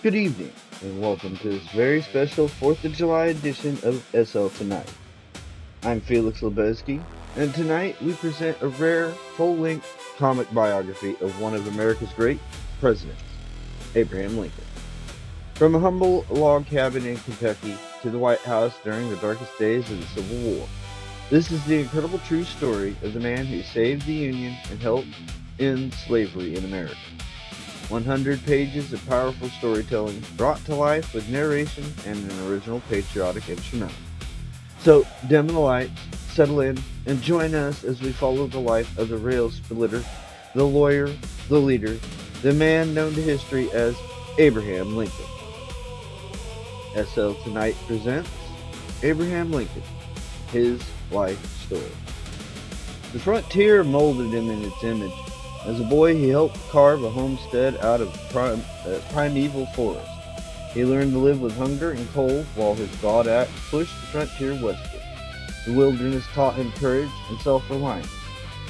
Good evening, and welcome to this very special 4th of July edition of SL Tonight. I'm Felix Lebeski, and tonight we present a rare, full-length comic biography of one of America's great presidents, Abraham Lincoln. From a humble log cabin in Kentucky to the White House during the darkest days of the Civil War, this is the incredible true story of the man who saved the Union and helped end slavery in America. 100 pages of powerful storytelling brought to life with narration and an original patriotic instrumental. So, dim the lights, settle in, and join us as we follow the life of the rail splitter, the lawyer, the leader, the man known to history as Abraham Lincoln. SL Tonight presents Abraham Lincoln, his life story. The frontier molded him in its image. As a boy, he helped carve a homestead out of primeval forest. He learned to live with hunger and cold while his broad axe pushed the frontier westward. The wilderness taught him courage and self-reliance.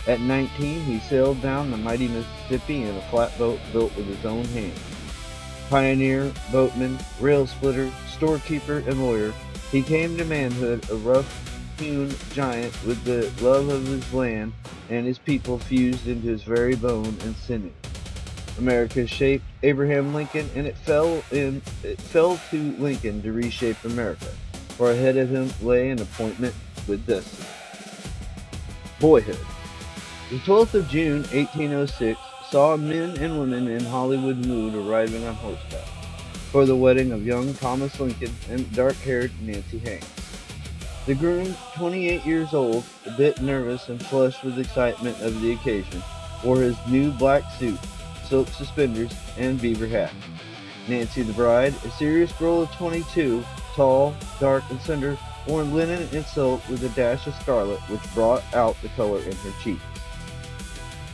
At 19, he sailed down the mighty Mississippi in a flatboat built with his own hands. Pioneer, boatman, rail splitter, storekeeper, and lawyer, he came to manhood a rough-hewn giant with the love of his land and his people fused into his very bone and sinew. America shaped Abraham Lincoln, and it fell to Lincoln to reshape America, for ahead of him lay an appointment with destiny. Boyhood. The 12th of June, 1806, saw men and women in Hollywood mood arriving on horseback for the wedding of young Thomas Lincoln and dark-haired Nancy Hanks. The groom, 28 years old, a bit nervous and flushed with excitement of the occasion, wore his new black suit, silk suspenders, and beaver hat. Nancy, the bride, a serious girl of 22, tall, dark, and slender, wore linen and silk with a dash of scarlet which brought out the color in her cheeks.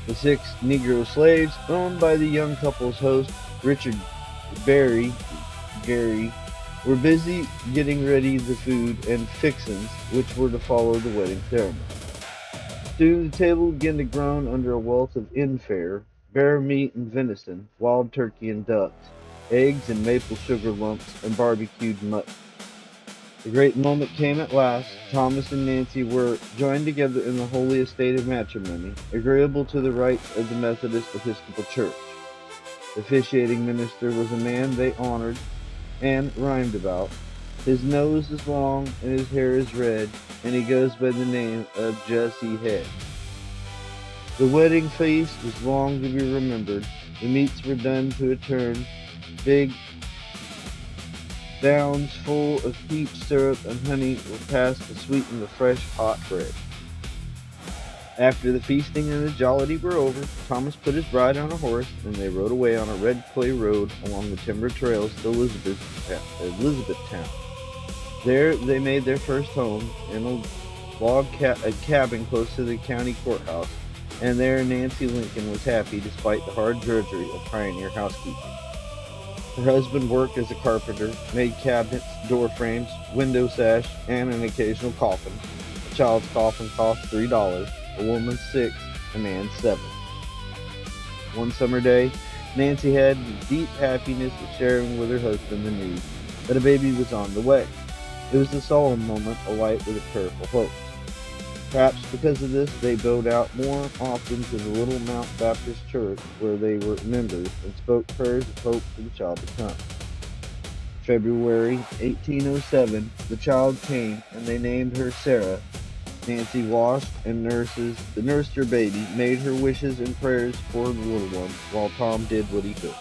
The 6 Negro slaves, owned by the young couple's host, Richard Gary, were busy getting ready the food and fixins which were to follow the wedding ceremony. Soon the table began to groan under a wealth of inn fare, bear meat and venison, wild turkey and ducks, eggs and maple sugar lumps, and barbecued mutton. The great moment came at last. Thomas and Nancy were joined together in the holy estate of matrimony, agreeable to the rites of the Methodist Episcopal Church. The officiating minister was a man they honored and rhymed about. His nose is long and his hair is red, and he goes by the name of Jesse Head. The wedding feast was long to be remembered. The meats were done to a turn, big downs full of peach syrup and honey were passed to sweeten the fresh hot bread. After the feasting and the jollity were over, Thomas put his bride on a horse, and they rode away on a red clay road along the timber trails to Elizabethtown. There they made their first home in a log cabin close to the county courthouse, and there Nancy Lincoln was happy despite the hard drudgery of pioneer housekeeping. Her husband worked as a carpenter, made cabinets, door frames, window sash, and an occasional coffin. A child's coffin cost $3. A woman's 6, a man's 7. One summer day, Nancy had the deep happiness of sharing with her husband the news that a baby was on the way. It was a solemn moment, alight with a prayerful hope. Perhaps because of this, they bowed out more often to the little Mount Baptist Church where they were members and spoke prayers of hope for the child to come. February 1807, the child came, and they named her Sarah. Nancy washed and nursed her baby, made her wishes and prayers for the little one, while Tom did what he could.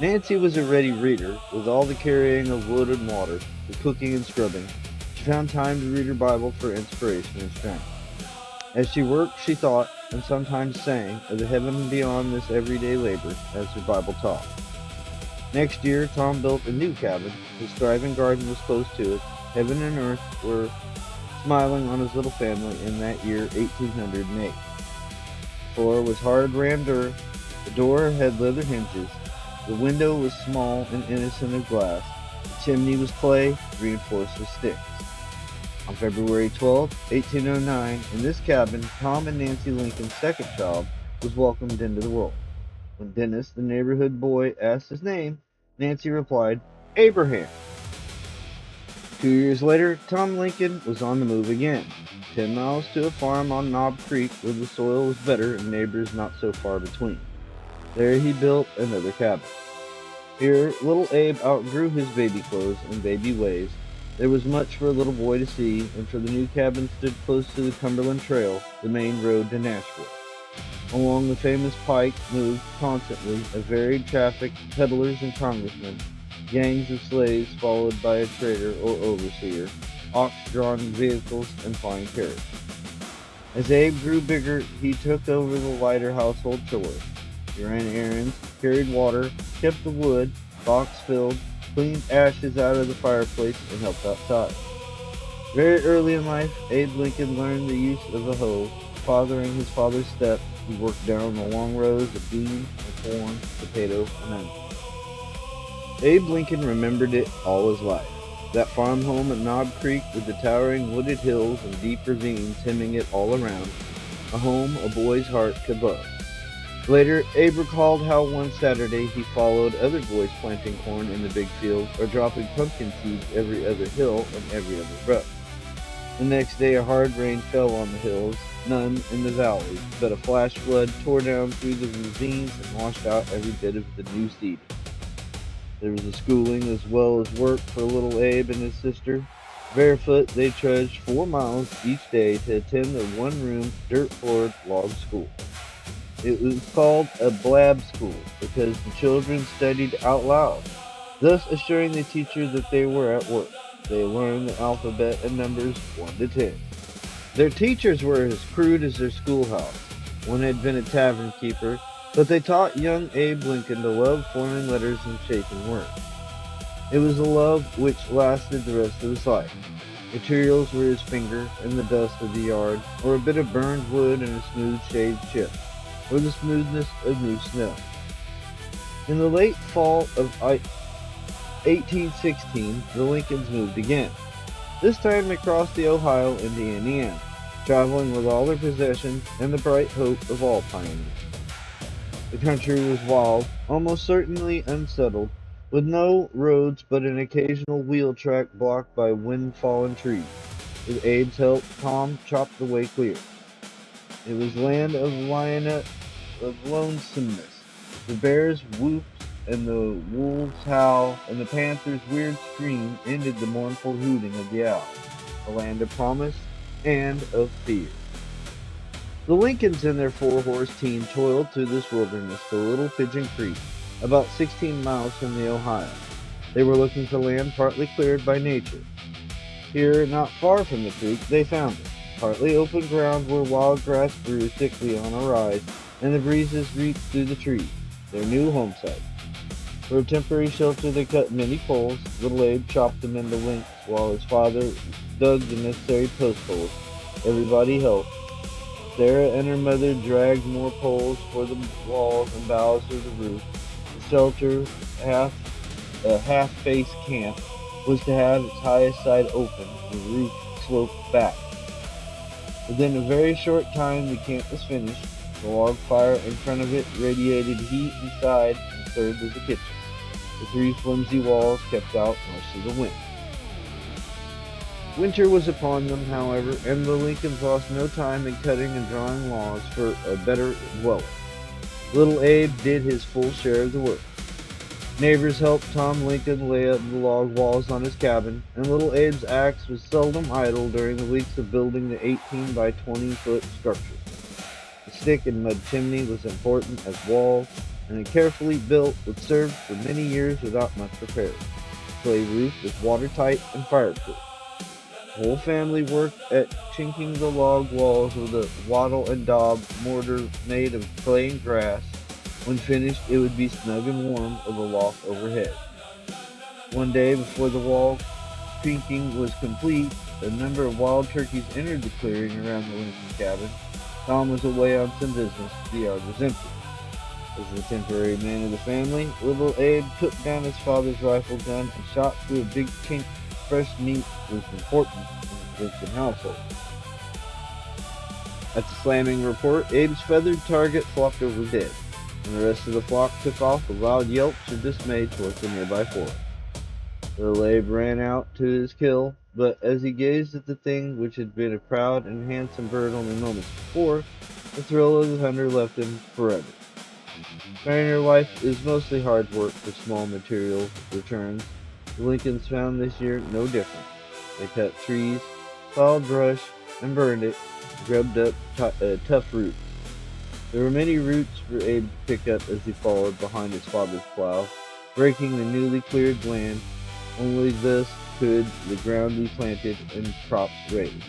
Nancy was a ready reader, with all the carrying of wood and water, the cooking and scrubbing. She found time to read her Bible for inspiration and strength. As she worked, she thought, and sometimes sang, of the heaven beyond this everyday labor, as her Bible taught. Next year, Tom built a new cabin. His thriving garden was close to it. Heaven and earth were smiling on his little family in that year 1808. The floor was hard rammed earth, the door had leather hinges, the window was small and innocent of glass, the chimney was clay, reinforced with sticks. On February 12, 1809, in this cabin, Tom and Nancy Lincoln's second child was welcomed into the world. When Dennis, the neighborhood boy, asked his name, Nancy replied, Abraham. 2 years later, Tom Lincoln was on the move again, 10 miles to a farm on Knob Creek where the soil was better and neighbors not so far between. There he built another cabin. Here, little Abe outgrew his baby clothes and baby ways. There was much for a little boy to see, and for the new cabin stood close to the Cumberland Trail, the main road to Nashville. Along the famous pike moved constantly a varied traffic, peddlers and congressmen, gangs of slaves followed by a trader or overseer, ox-drawn vehicles, and fine carriages. As Abe grew bigger, he took over the lighter household chores. He ran errands, carried water, kept the wood, box filled, cleaned ashes out of the fireplace, and helped outside. Very early in life, Abe Lincoln learned the use of a hoe. Following his father's steps, he worked down the long rows of beans and corn, potato, and onions. Abe Lincoln remembered it all his life. That farm home at Knob Creek with the towering wooded hills and deep ravines hemming it all around, a home a boy's heart could love. Later, Abe recalled how one Saturday he followed other boys planting corn in the big field or dropping pumpkin seeds every other hill and every other brook. The next day a hard rain fell on the hills, none in the valleys, but a flash flood tore down through the ravines and washed out every bit of the new seed. There was a schooling as well as work for little Abe and his sister. Barefoot, they trudged 4 miles each day to attend the one-room, dirt-floored log school. It was called a blab school because the children studied out loud, thus assuring the teacher that they were at work. They learned the alphabet and numbers 1 to 10. Their teachers were as crude as their schoolhouse. One had been a tavern keeper, but they taught young Abe Lincoln to love forming letters and shaping words. It was a love which lasted the rest of his life. Materials were his finger and the dust of the yard, or a bit of burned wood and a smooth shaved chip, or the smoothness of new snow. In the late fall of 1816, the Lincolns moved again. This time they crossed the Ohio into Indiana, traveling with all their possessions and the bright hope of all pioneers. The country was wild, almost certainly unsettled, with no roads but an occasional wheel track blocked by wind-fallen trees. With Abe's help, Tom chopped the way clear. It was land of lonesomeness. The bears whooped and the wolves howl, and the panther's weird scream ended the mournful hooting of the owl. A land of promise and of fear. The Lincolns and their 4-horse team toiled through this wilderness to Little Pigeon Creek, about 16 miles from the Ohio. They were looking for land partly cleared by nature. Here, not far from the creek, they found it. Partly open ground where wild grass grew thickly on a rise, and the breezes reached through the trees. Their new home site. For a temporary shelter they cut many poles. Little Abe chopped them into lengths while his father dug the necessary post holes. Everybody helped. Sarah and her mother dragged more poles for the walls and boughs of the roof. The shelter, a half-face camp, was to have its highest side open, the roof sloped back. Within a very short time the camp was finished. The log fire in front of it radiated heat inside and served as a kitchen. The 3 flimsy walls kept out most of the wind. Winter was upon them, however, and the Lincolns lost no time in cutting and drawing logs for a better dwelling. Little Abe did his full share of the work. Neighbors helped Tom Lincoln lay up the log walls on his cabin, and little Abe's axe was seldom idle during the weeks of building the 18 by 20-foot structure. The stick and mud chimney was important as walls, and a carefully built would serve for many years without much repair. The clay roof was watertight and fireproof. The whole family worked at chinking the log walls with a wattle and daub mortar made of clay and grass. When finished, it would be snug and warm with a loft overhead. One day, before the wall chinking was complete, a number of wild turkeys entered the clearing around the Lincoln cabin. Tom was away on some business. The yard was empty. As the temporary man of the family, little Abe took down his father's rifle gun and shot through a big chink. Fresh meat was important in the Lincoln household. At the slamming report, Abe's feathered target flopped over dead. and the rest of the flock took off with loud yelps of dismay towards the nearby forest. Little Abe ran out to his kill, but as he gazed at the thing which had been a proud and handsome bird only moments before, the thrill of the hunter left him forever. Pioneer life is mostly hard work for small material returns. The Lincolns found this year no different. They cut trees, piled brush, and burned it, grubbed up tough roots. There were many roots for Abe to pick up as he followed behind his father's plow, breaking the newly cleared land. Only thus could the ground be planted and crops raised.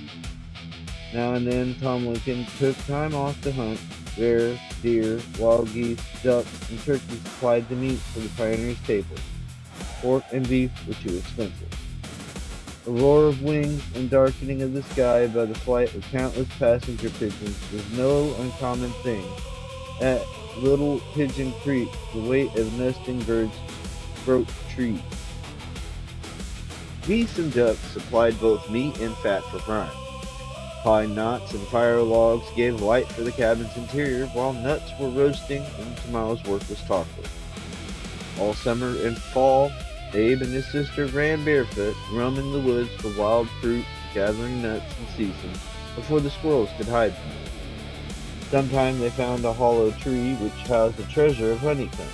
Now and then Tom Lincoln took time off to hunt. Bear, deer, wild geese, ducks, and turkeys supplied the meat for the pioneers' table. Pork and beef were too expensive. The roar of wings and darkening of the sky by the flight of countless passenger pigeons was no uncommon thing. At Little Pigeon Creek, the weight of nesting birds broke trees. Geese and ducks supplied both meat and fat for frying. Pine knots and fire logs gave light for the cabin's interior, while nuts were roasting and tomorrow's work was talked. All summer and fall, Abe and his sister ran barefoot, roaming the woods for wild fruit, gathering nuts in season before the squirrels could hide them. Sometime they found a hollow tree which housed a treasure of honeycomb.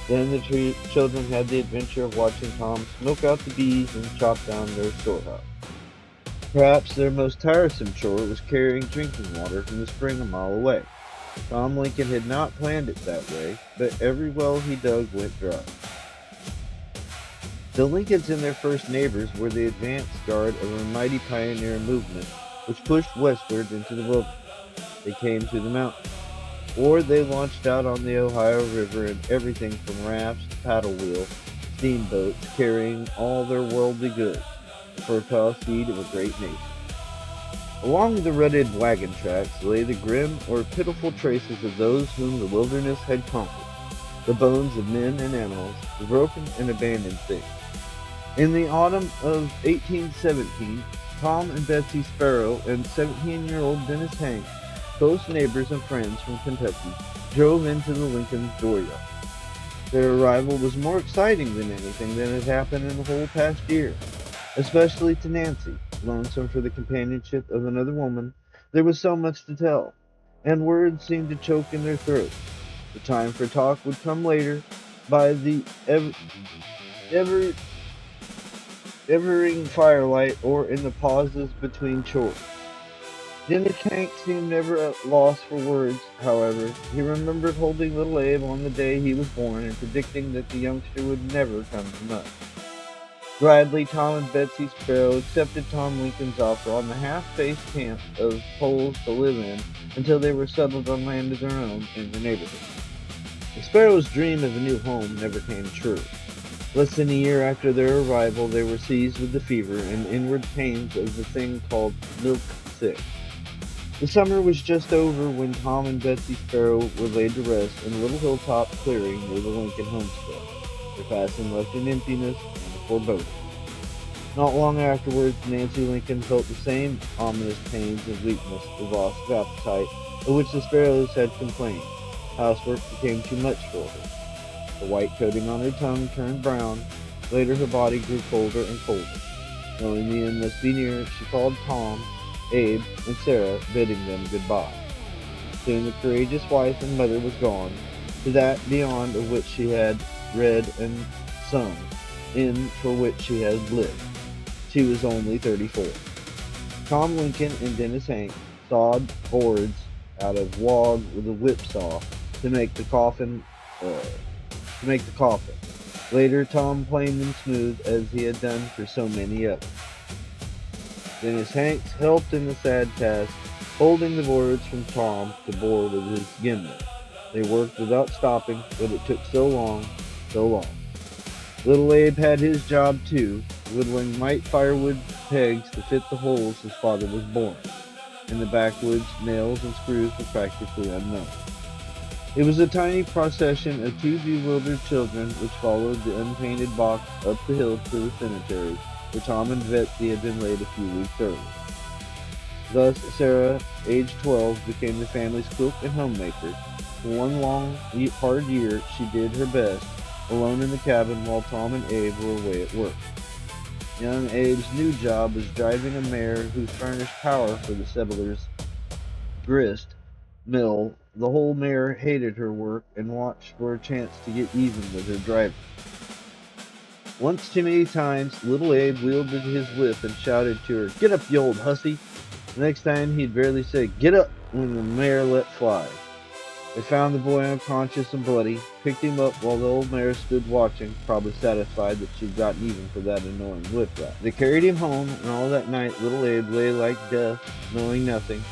Then the children had the adventure of watching Tom smoke out the bees and chop down their storehouse. Perhaps their most tiresome chore was carrying drinking water from the spring a mile away. Tom Lincoln had not planned it that way, but every well he dug went dry. The Lincolns and their first neighbors were the advance guard of a mighty pioneer movement which pushed westward into the wilderness. They came to the mountains, or they launched out on the Ohio River in everything from rafts to paddle wheel steamboats carrying all their worldly goods, the fertile seed of a great nation. Along the rutted wagon tracks lay the grim or pitiful traces of those whom the wilderness had conquered, the bones of men and animals, the broken and abandoned things. In the autumn of 1817, Tom and Betsy Sparrow and 17-year-old Dennis Hanks, close neighbors and friends from Kentucky, drove into the Lincoln's dooryard. Their arrival was more exciting than anything that had happened in the whole past year, especially to Nancy. Lonesome for the companionship of another woman, there was so much to tell, and words seemed to choke in their throats. The time for talk would come later, by the evering firelight or in the pauses between chores. Dennis Hank seemed never at loss for words, however. He remembered holding little Abe on the day he was born and predicting that the youngster would never come to much. Gladly, Tom and Betsy Sparrow accepted Tom Lincoln's offer on the half-faced camp of poles to live in until they were settled on land of their own in the neighborhood. The Sparrows' dream of a new home never came true. Less than a year after their arrival, they were seized with the fever and inward pains of the thing called milk sick. The summer was just over when Tom and Betsy Sparrow were laid to rest in a little hilltop clearing near the Lincoln homestead, their passing left in emptiness and a foreboding. Not long afterwards, Nancy Lincoln felt the same ominous pains of weakness, the loss of appetite, of which the Sparrows had complained. Housework became too much for her. The white coating on her tongue turned brown. Later her body grew colder and colder. Knowing the end must be near, she called Tom, Abe, and Sarah, bidding them goodbye. Soon the courageous wife and mother was gone, to that beyond of which she had read and sung, in for which she had lived. She was only 34. Tom Lincoln and Dennis Hank sawed boards out of log with a whipsaw to make the coffin. Later, Tom planed them smooth as he had done for so many others. Dennis Hanks helped in the sad task, holding the boards from Tom to bore with his gimlet. They worked without stopping, but it took so long, so long. Little Abe had his job too, whittling light firewood pegs to fit the holes his father was boring. In the backwoods, nails and screws were practically unknown. It was a tiny procession of two bewildered children which followed the unpainted box up the hill to the cemetery, where Tom and Betsy had been laid a few weeks earlier. Thus, Sarah, aged 12, became the family's cook and homemaker, For one long, hard year, she did her best, alone in the cabin while Tom and Abe were away at work. Young Abe's new job was driving a mare who furnished power for the settlers' grist mill. The whole mare hated her work and watched for a chance to get even with her driver. Once too many times, little Abe wielded his whip and shouted to her, "Get up, you old hussy!" The next time he'd barely say, "Get up," when the mare let fly. They found the boy unconscious and bloody, picked him up while the old mare stood watching, probably satisfied that she'd gotten even for that annoying whip rap. They carried him home, and all that night little Abe lay like death, knowing nothing.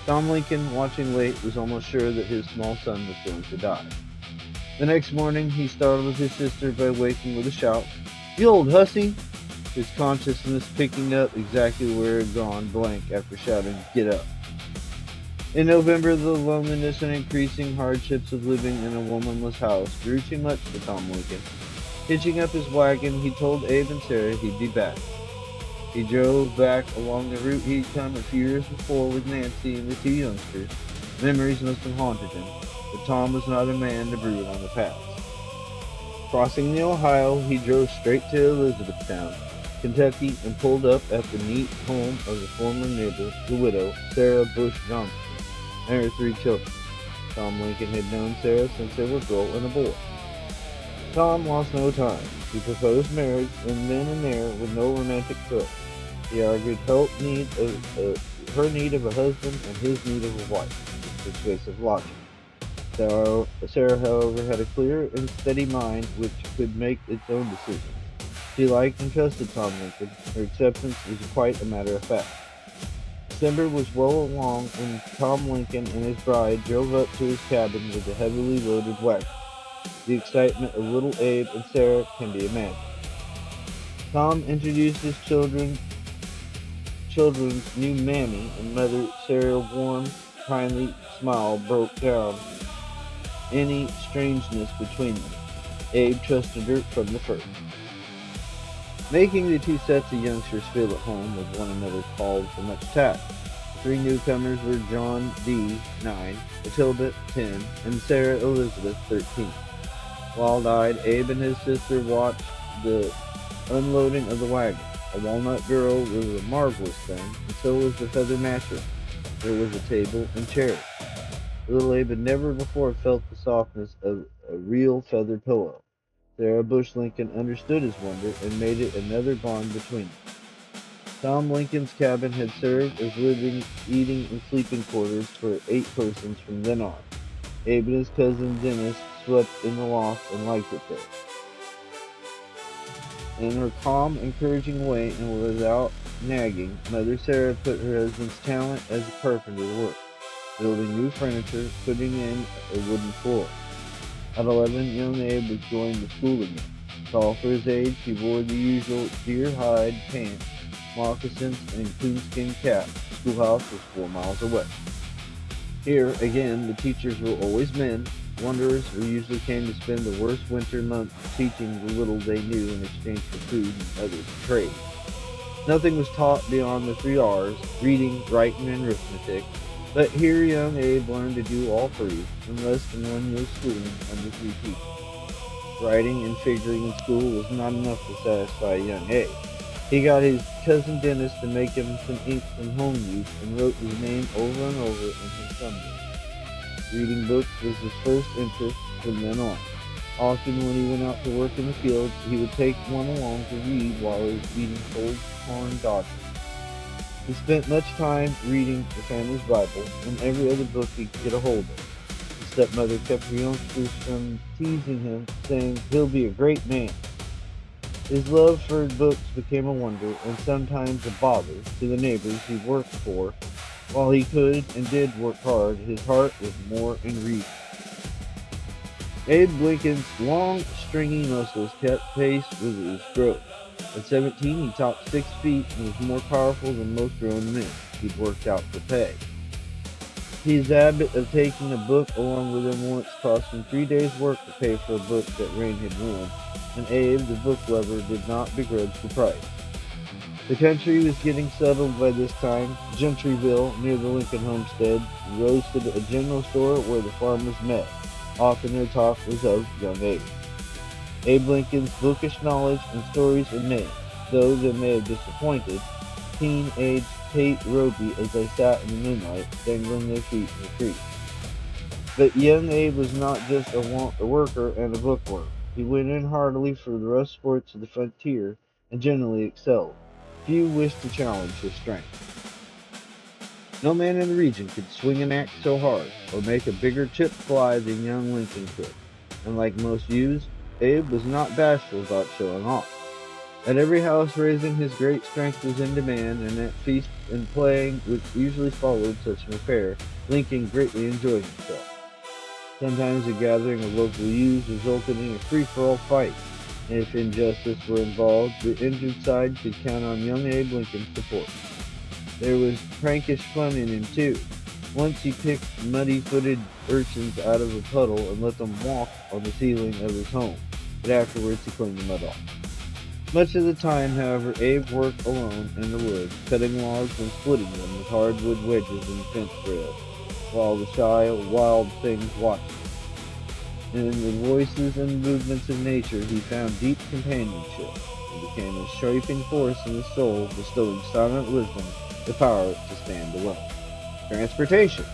Tom Lincoln, watching late, was almost sure that his small son was going to die. The next morning he startled his sister by waking with a shout, "You old hussy!" His consciousness picking up exactly where it had gone blank after shouting, "Get up." In November, the loneliness and increasing hardships of living in a womanless house grew too much for Tom Lincoln. Hitching up his wagon, he told Abe and Sarah he'd be back. He drove back along the route he'd come a few years before with Nancy and the two youngsters. Memories must have haunted him, but Tom was not a man to brood on the past. Crossing the Ohio, he drove straight to Elizabethtown, Kentucky, and pulled up at the neat home of the former neighbor, the widow, Sarah Bush Johnson, and her three children. Tom Lincoln had known Sarah since they were a girl and a boy. Tom lost no time. He proposed marriage, and then and there, with no romantic thrill. He argued her need of a husband and his need of a wife, with persuasive logic. Sarah, however, had a clear and steady mind which could make its own decisions. She liked and trusted Tom Lincoln. Her acceptance was quite a matter of fact. December was well along when Tom Lincoln and his bride drove up to his cabin with a heavily loaded wagon. The excitement of little Abe and Sarah can be imagined. Tom introduced his children's new mammy, and Mother Sarah's warm, kindly smile broke down any strangeness between them. Abe trusted her from the first. Making the two sets of youngsters feel at home with one another called for much tact. The three newcomers were John D., 9, Matilda, 10, and Sarah Elizabeth, 13. Wild-eyed, Abe and his sister watched the unloading of the wagon. A walnut girl was a marvelous thing, and so was the feather mattress. There was a table and chairs. Little Abe had never before felt the softness of a real feather pillow. Sarah Bush Lincoln understood his wonder and made it another bond between them. Tom Lincoln's cabin had served as living, eating, and sleeping quarters for 8 persons from then on. Abe and his cousin Dennis slept in the loft and liked it there. In her calm, encouraging way and without nagging, Mother Sarah put her husband's talent as a carpenter to work, building new furniture, putting in a wooden floor. At 11, young Abe was going to school again. Tall for his age, he wore the usual deer hide pants, moccasins, and coonskin cap. The schoolhouse was 4 miles away. Here, again, the teachers were always men, wanderers who usually came to spend the worst winter months teaching the little they knew in exchange for food and other trades. Nothing was taught beyond the 3 R's, reading, writing, and arithmetic, but here young Abe learned to do all 3 in less than 1 year's schooling under 3 teachers. Writing and figuring in school was not enough to satisfy young Abe. He got his cousin Dennis to make him some ink from home use and wrote his name over and over in his thumbnail. Reading books was his first interest from then on. Often when he went out to work in the fields, he would take one along to read while he was eating cold corn dodgers. He spent much time reading the family's Bible and every other book he could get a hold of. His stepmother kept her youngsters from teasing him, saying he'll be a great man. His love for books became a wonder and sometimes a bother to the neighbors he worked for. While he could and did work hard, his heart was more in reading. Abe Lincoln's long, stringy muscles kept pace with his growth. At 17, he topped 6 feet and was more powerful than most grown men. He'd worked out for pay. His habit of taking a book along with him once cost him 3 days' work to pay for a book that Rain had ruined, and Abe, the book lover, did not begrudge the price. The country was getting settled by this time. Gentryville, near the Lincoln homestead, roasted a general store where the farmers met. Often their talk was of young Abe. Abe Lincoln's bookish knowledge and stories and names, though they may have disappointed, teen-aged Kate Roby as they sat in the moonlight, dangling their feet in the trees. But young Abe was not just a worker and a bookworm. He went in heartily for the rough sports of the frontier and generally excelled. Few wished to challenge his strength. No man in the region could swing an axe so hard or make a bigger chip fly than young Lincoln could. And like most youths, Abe was not bashful about showing off. At every house raising his great strength was in demand, and at feast and playing which usually followed such an affair, Lincoln greatly enjoyed himself. Sometimes a gathering of local youths resulted in a free-for-all fight, and if injustice were involved, the injured side could count on young Abe Lincoln's support. There was prankish fun in him, too. Once he picked muddy-footed urchins out of a puddle and let them walk on the ceiling of his home, but afterwards he cleaned the mud off. Much of the time, however, Abe worked alone in the woods, cutting logs and splitting them with hardwood wedges and fence rails, while the shy, wild things watched him. In the voices and movements of nature he found deep companionship, and became a shaping force in his soul, bestowing silent wisdom the power to stand alone. Transportation.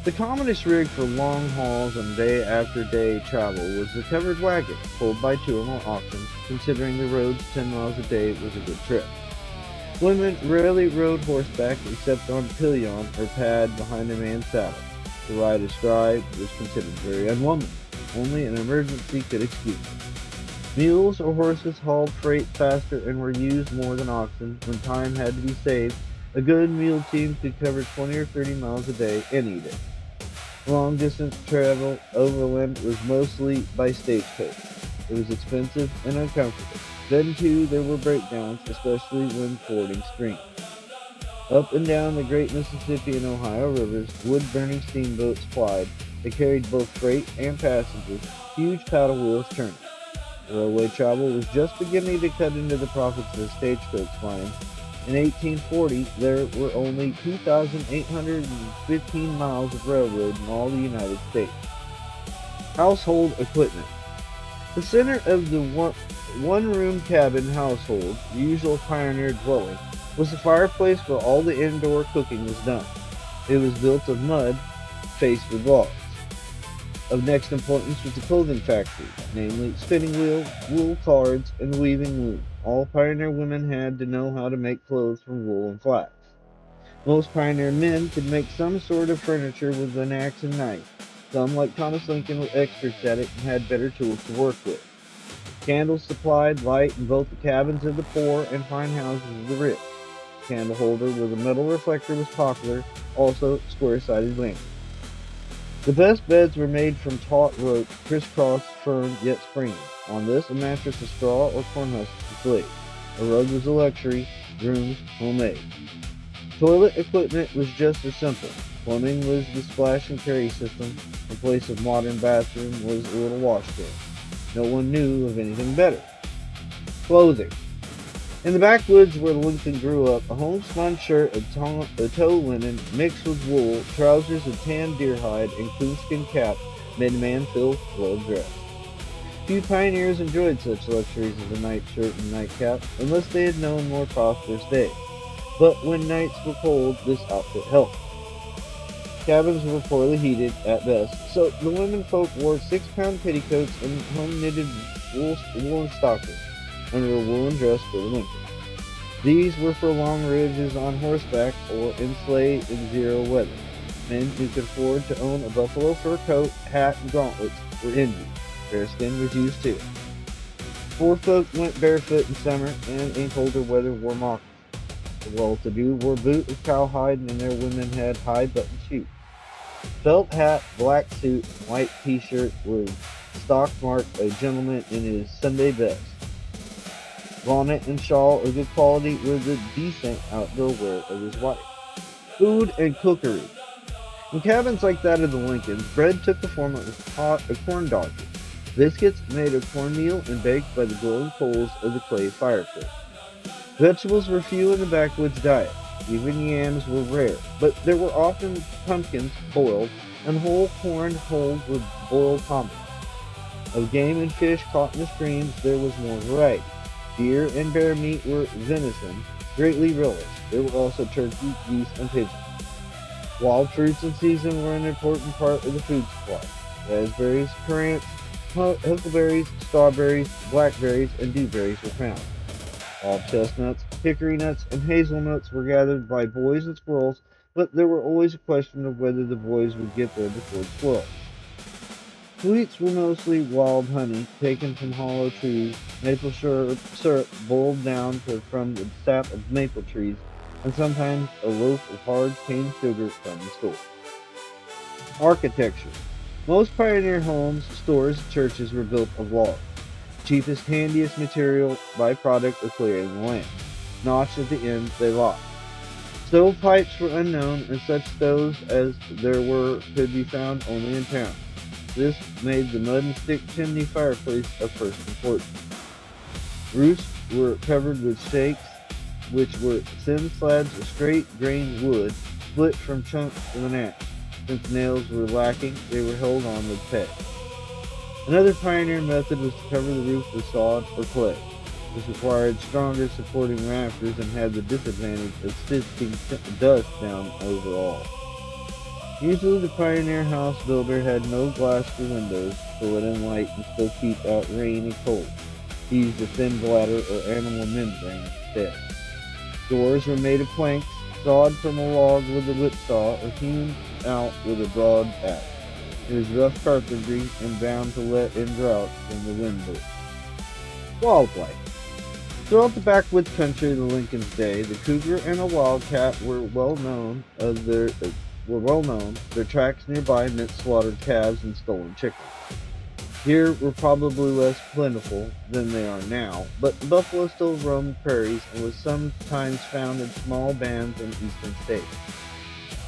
The commonest rig for long hauls and day-after-day travel was the covered wagon, pulled by 2 or more oxen. Considering the roads 10 miles a day was a good trip. Women rarely rode horseback except on pillion or pad behind a man's saddle. To ride astride was considered very unwomanly. Only an emergency could excuse it. Mules or horses hauled freight faster and were used more than oxen. When time had to be saved, a good mule team could cover 20 or 30 miles a day any day. Long distance travel overland was mostly by stagecoach. It was expensive and uncomfortable. Then too there were breakdowns, especially when fording streams. Up and down the great Mississippi and Ohio rivers, wood-burning steamboats plied. They carried both freight and passengers, huge paddle wheels turning. Railway travel was just beginning to cut into the profits of the stagecoach line. In 1840, there were only 2,815 miles of railroad in all the United States. Household equipment. The center of the one-room cabin household, the usual pioneer dwelling, was the fireplace where all the indoor cooking was done. It was built of mud, faced with logs. Of next importance was the clothing factory, namely spinning wheel, wool cards, and weaving loom. All pioneer women had to know how to make clothes from wool and flax. Most pioneer men could make some sort of furniture with an axe and knife. Some, like Thomas Lincoln, were experts at it and had better tools to work with. Candles supplied light in both the cabins of the poor and fine houses of the rich. A candle holder with a metal reflector was popular, also square-sided lanterns. The best beds were made from taut rope, crisscross, firm, yet springy. On this, a mattress of straw or corn husks was laid. A rug was a luxury, rooms homemade. Toilet equipment was just as simple. Plumbing was the splash and carry system. In place of modern bathroom was a little washstand. No one knew of anything better. Clothing. In the backwoods where Lincoln grew up, a homespun shirt of tow linen mixed with wool, trousers of tanned deer hide, and coonskin cap made a man feel well dressed. Few pioneers enjoyed such luxuries as a nightshirt and nightcap, unless they had known more prosperous days. But when nights were cold, this outfit helped. Cabins were poorly heated at best, so the women folk wore 6-pound petticoats and home-knitted woolen stockings under a woolen dress for the winter. These were for long voyages on horseback or in sleigh in zero weather. Men who could afford to own a buffalo fur coat, hat, and gauntlets were envied. Bearskin was used too. Poor folk went barefoot in summer, and in colder weather wore moccasins. The well-to-do wore boot of cowhide, and their women had high-button shoes. Felt hat, black suit, and white t-shirt were stock marked a gentleman in his Sunday best. Bonnet and shawl of good quality were the decent outdoor wear of his wife. Food and cookery. In cabins like that of the Lincolns, bread took the form of a corn dodger. Biscuits made of cornmeal and baked by the glowing coals of the clay fireplace. Vegetables were few in the backwoods diet. Even yams were rare, but there were often pumpkins boiled and whole corn hulls with boiled hominy. Of game and fish caught in the streams, there was more variety. Deer and bear meat were venison, greatly relished. There were also turkey, geese, and pigeons. Wild fruits in season were an important part of the food supply. Raspberries, currants, huckleberries, strawberries, blackberries, and dewberries were found. Wild chestnuts, hickory nuts, and hazelnuts were gathered by boys and squirrels, but there were always a question of whether the boys would get there before the squirrels. Sweets were mostly wild honey taken from hollow trees, syrup boiled down from the sap of maple trees, and sometimes a loaf of hard cane sugar from the store. Architecture. Most pioneer homes, stores, and churches were built of logs, cheapest, handiest material, byproduct of clearing the land. Notched at the ends, they locked. Stovepipes were unknown, and such stoves as there were could be found only in town. This made the mud and stick chimney fireplace of first importance. Roofs were covered with shakes, which were thin slabs of straight-grained wood split from chunks of an axe. Since nails were lacking, they were held on with pegs. Another pioneer method was to cover the roof with sod or clay. This required stronger supporting rafters and had the disadvantage of sifting dust down overall. Usually the pioneer house builder had no glass for windows to let in light and still keep out rain and cold. He used a thin bladder or animal membrane instead. Doors were made of planks, sawed from a log with a whipsaw or hewn out with a broad axe. It was rough carpentry and bound to let in drought when the wind blew. Wildlife. Throughout the backwoods country of the Lincoln's day, the cougar and the wildcat were well known. Their tracks nearby meant slaughtered calves and stolen chickens. Here were probably less plentiful than they are now, but buffalo still roamed prairies and was sometimes found in small bands in eastern states.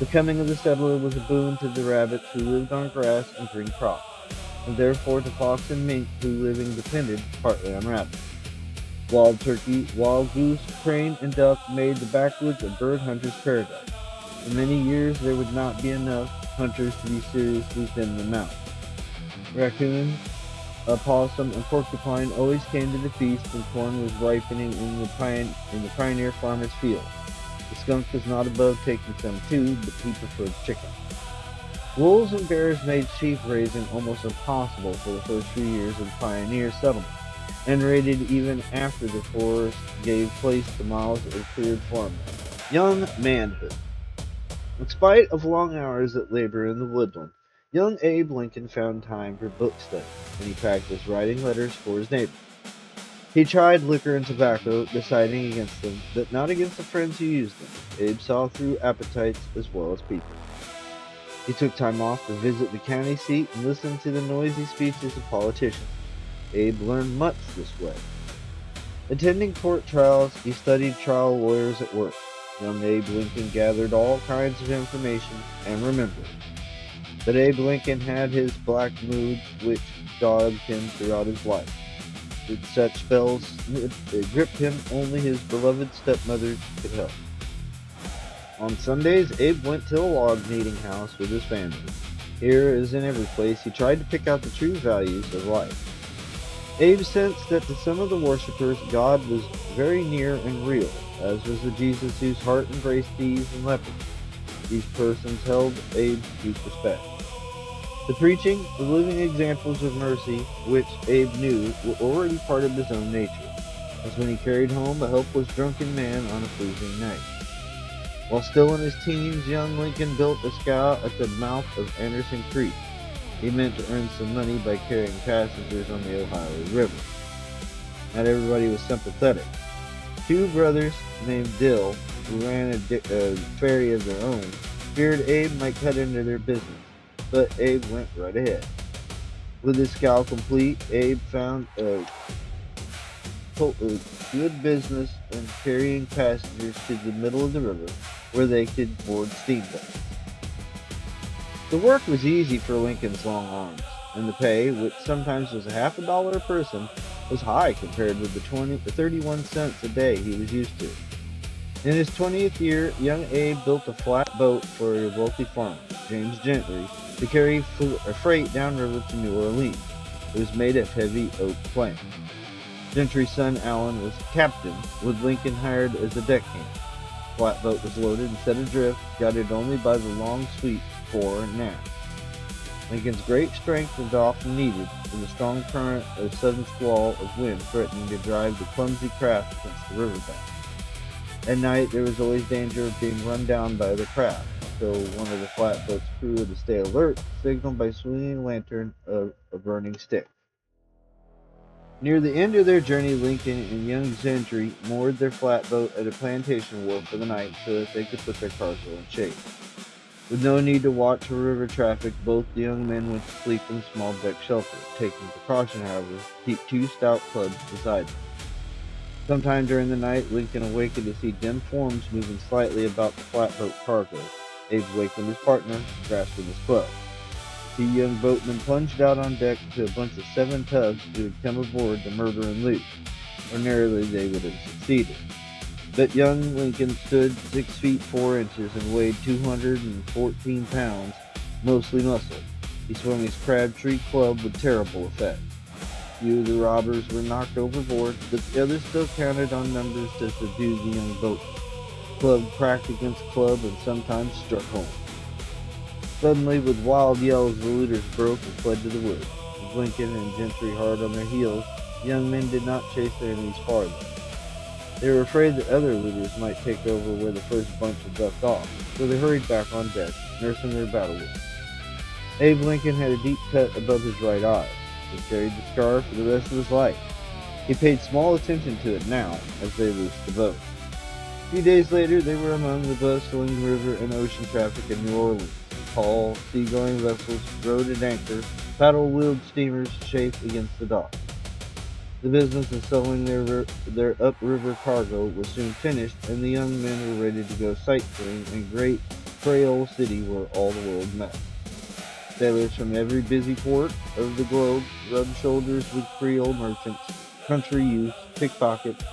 The coming of the settler was a boon to the rabbits who lived on grass and green crops, and therefore to fox and mink who living depended partly on rabbits. Wild turkey, wild goose, crane, and duck made the backwoods a bird hunter's paradise. For many years there would not be enough hunters to be seriously thin them out. Raccoon, opossum, and porcupine always came to the feast when corn was ripening in the pioneer farmer's field. The skunk was not above taking some too, but he preferred chicken. Wolves and bears made sheep raising almost impossible for the first few years of the pioneer settlement, and raided even after the forest gave place to miles of cleared farmland. Young manhood. In spite of long hours at labor in the woodland, young Abe Lincoln found time for book study, and he practiced writing letters for his neighbors. He tried liquor and tobacco, deciding against them, but not against the friends who used them. Abe saw through appetites as well as people. He took time off to visit the county seat and listen to the noisy speeches of politicians. Abe learned much this way. Attending court trials, he studied trial lawyers at work. Young Abe Lincoln gathered all kinds of information and remembered. But Abe Lincoln had his black moods which dogged him throughout his life. With such spells gripped him only his beloved stepmother could help. On Sundays, Abe went to a log kneading house with his family. Here, as in every place, he tried to pick out the true values of life. Abe sensed that to some of the worshippers, God was very near and real, as was the Jesus whose heart embraced thieves and lepers. These persons held Abe's deep respect. The preaching, the living examples of mercy, which Abe knew, were already part of his own nature, as when he carried home a helpless drunken man on a freezing night. While still in his teens, young Lincoln built a scow at the mouth of Anderson Creek. He meant to earn some money by carrying passengers on the Ohio River. Not everybody was sympathetic. Two brothers named Dill, who ran a ferry of their own, feared Abe might cut into their business, but Abe went right ahead. With his scow complete, Abe found a good business in carrying passengers to the middle of the river where they could board steamboats. The work was easy for Lincoln's long arms, and the pay, which sometimes was $half a dollar a person, was high compared with the 31 cents a day he was used to. In his 20th year, young Abe built a flat boat for a wealthy farmer, James Gentry, to carry freight downriver to New Orleans. It was made of heavy oak planks. Gentry's son Allen was captain, with Lincoln hired as a deckhand. The flatboat was loaded and set adrift, guided only by the long sweep fore and aft. Lincoln's great strength was often needed, with a strong current or sudden squall of wind threatening to drive the clumsy craft against the riverbank. At night, there was always danger of being run down by other craft, so one of the flatboat's crew had to stay alert, signaled by swinging a lantern of a burning stick. Near the end of their journey, Lincoln and young Gentry moored their flatboat at a plantation wharf for the night so that they could put their cargo in shape. With no need to watch for river traffic, both the young men went to sleep in small deck shelter, taking precaution, however, to keep two stout clubs beside them. Sometime during the night, Lincoln awakened to see dim forms moving slightly about the flatboat cargo. Abe wakened his partner, grasping his club. The young boatmen plunged out on deck to a bunch of 7 tugs who had come aboard to murder and loot. Ordinarily, they would have succeeded. But young Lincoln stood 6 feet 4 inches and weighed 214 pounds, mostly muscle. He swung his crabtree club with terrible effect. Few of the robbers were knocked overboard, but the others still counted on numbers to subdue the young boatman. Club cracked against club and sometimes struck home. Suddenly, with wild yells, the looters broke and fled to the woods. With Lincoln and Gentry hard on their heels, the young men did not chase their enemies farther. They were afraid that other looters might take over where the first bunch had left off, so they hurried back on deck, nursing their battle wounds. Abe Lincoln had a deep cut above his right eye. He carried the scar for the rest of his life. He paid small attention to it now as they loosed the boat. A few days later, they were among the bustling river and ocean traffic in New Orleans. Tall, seagoing vessels rode at anchor, paddle-wheeled steamers chafed against the dock. The business of selling their upriver cargo was soon finished, and the young men were ready to go sightseeing in great Creole City where all the world met. Sailors from every busy port of the globe rubbed shoulders with Creole merchants, country youths, pickpockets,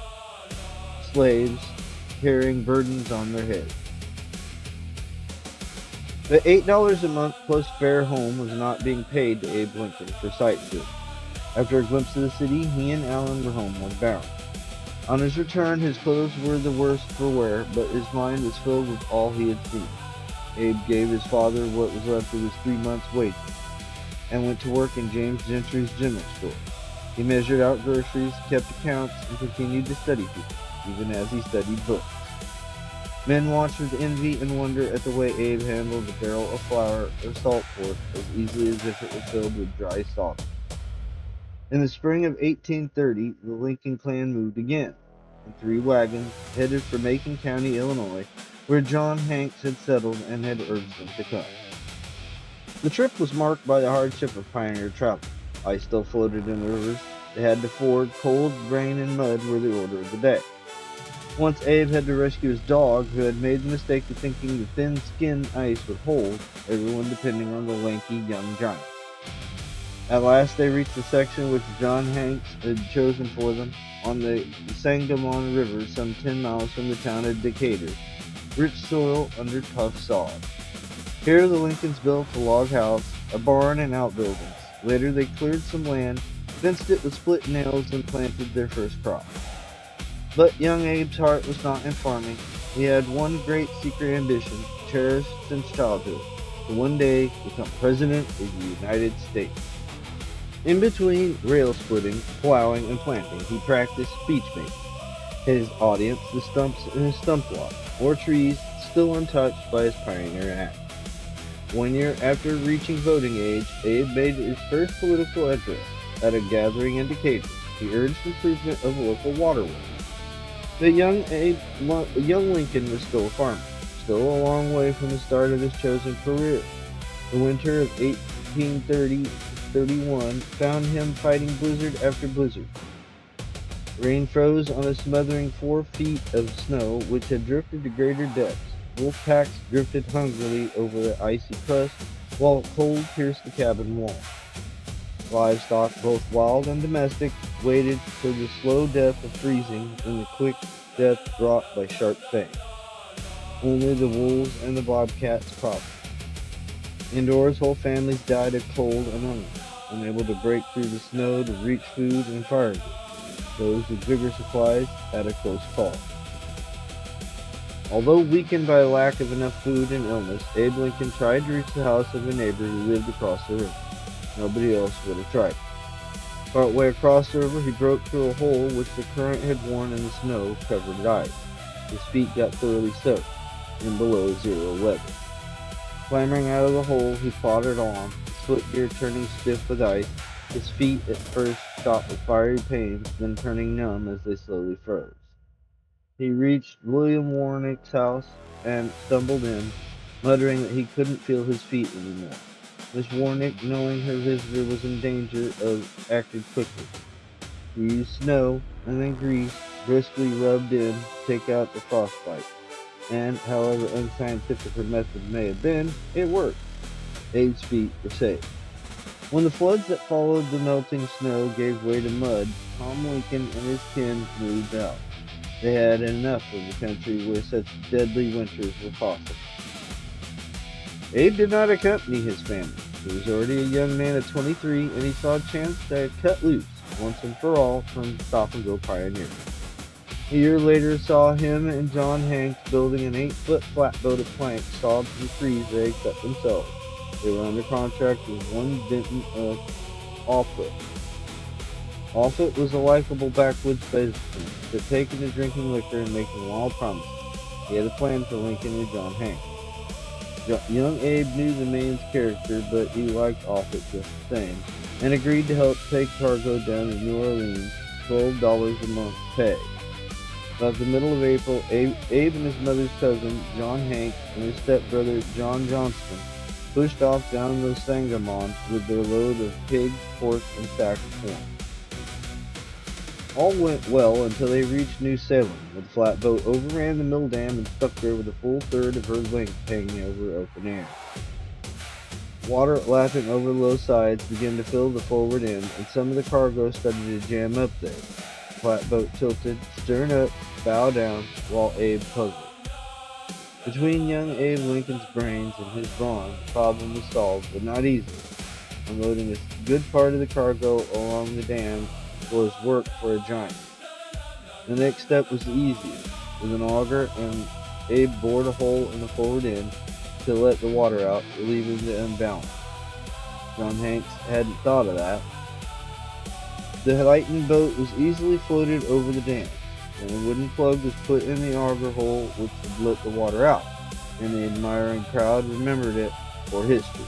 slaves, carrying burdens on their heads. The $8 a month plus fare home was not being paid to Abe Lincoln for sightseeing. After a glimpse of the city, he and Allen were homeward bound. On his return, his clothes were the worse for wear, but his mind was filled with all he had seen. Abe gave his father what was left of his 3 months' wages, and went to work in James Gentry's general store. He measured out groceries, kept accounts, and continued to study people, even as he studied books. Men watched with envy and wonder at the way Abe handled a barrel of flour or salt pork as easily as if it were filled with dry sawdust. In the spring of 1830, the Lincoln clan moved again, in 3 wagons, headed for Macon County, Illinois, where John Hanks had settled and had urged them to come. The trip was marked by the hardship of pioneer travel. Ice still floated in the rivers. They had to ford. Cold, rain, and mud were the order of the day. Once Abe had to rescue his dog, who had made the mistake of thinking the thin-skinned ice would hold, everyone depending on the lanky young giant. At last they reached the section which John Hanks had chosen for them, on the Sangamon River, some 10 miles from the town of Decatur. Rich soil under tough sod. Here the Lincolns built a log house, a barn, and outbuildings. Later they cleared some land, fenced it with split nails, and planted their first crop. But young Abe's heart was not in farming. He had one great secret ambition, cherished since childhood, to one day become President of the United States. In between rail splitting, plowing, and planting, he practiced speech making. His audience, the stumps in his stump lot, or trees still untouched by his pioneer act. 1 year after reaching voting age, Abe made his first political address at a gathering in Decatur. He urged improvement of local waterways. But young Lincoln was still a farmer, still a long way from the start of his chosen career. The winter of 1830-31 found him fighting blizzard after blizzard. Rain froze on a smothering 4 feet of snow, which had drifted to greater depths. Wolf packs drifted hungrily over the icy crust, while cold pierced the cabin wall. Livestock, both wild and domestic, waited for the slow death of freezing and the quick death brought by sharp fangs. Only the wolves and the bobcats prospered. Indoors, whole families died of cold and hunger, unable to break through the snow to reach food and firewood. Those with bigger supplies had a close call. Although weakened by a lack of enough food and illness, Abe Lincoln tried to reach the house of a neighbor who lived across the river. Nobody else would have tried. Partway across the river, he broke through a hole which the current had worn and the snow covered at ice. His feet got thoroughly soaked, in below zero weather. Clambering out of the hole, he plodded on, his footgear turning stiff with ice, his feet at first shot with fiery pains, then turning numb as they slowly froze. He reached William Warnick's house and stumbled in, muttering that he couldn't feel his feet anymore. Miss Warnick, knowing her visitor was in danger acted quickly. She used snow and then grease, briskly rubbed in to take out the frostbite. And, however unscientific her method may have been, it worked. Abe's feet were saved. When the floods that followed the melting snow gave way to mud, Tom Lincoln and his kin moved out. They had enough of the country where such deadly winters were possible. Abe did not accompany his family. He was already a young man of 23, and he saw a chance to cut loose, once and for all, from stop-and-go pioneering. A year later saw him and John Hanks building an 8-foot flatboat of planks sawed from trees they had cut themselves. They were under contract with one Benton of Offutt. Offutt was a likable backwoods businessman, but taken to drinking liquor and making wild promises. He had a plan for Lincoln and John Hanks. Young Abe knew the man's character, but he liked Offutt just the same, and agreed to help take cargo down to New Orleans, $12 a month pay. About the middle of April, Abe and his mother's cousin, John Hanks, and his stepbrother, John Johnston, pushed off down the Sangamon with their load of pigs, pork, and sacks of corn. All went well until they reached New Salem, where the flatboat overran the mill dam and stuck there with a full third of her length hanging over open air. Water lapping over the low sides began to fill the forward end, and some of the cargo started to jam up there. The flatboat tilted, stern up, bow down, while Abe puzzled. Between young Abe Lincoln's brains and his brawn, the problem was solved, but not easily. Unloading a good part of the cargo along the dam was work for a giant. The next step was the easiest. With an auger, and Abe bored a hole in the forward end to let the water out, relieving the imbalance. John Hanks hadn't thought of that. The lightened boat was easily floated over the dam. Then a wooden plug was put in the auger hole, which would let the water out, and the admiring crowd remembered it for history.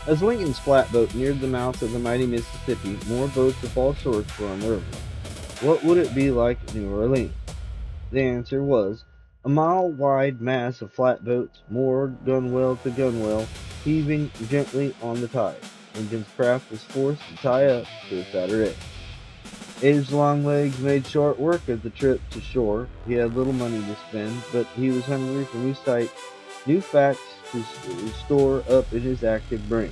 As Lincoln's flatboat neared the mouth of the mighty Mississippi, more boats of all sorts were on the river. What would it be like at New Orleans? The answer was a mile-wide mass of flatboats, moored gunwale to gunwale, heaving gently on the tide. Lincoln's craft was forced to tie up to its outer edge. Abe's long legs made short work of the trip to shore. He had little money to spend, but he was hungry for new sights, new facts to store up in his active brain.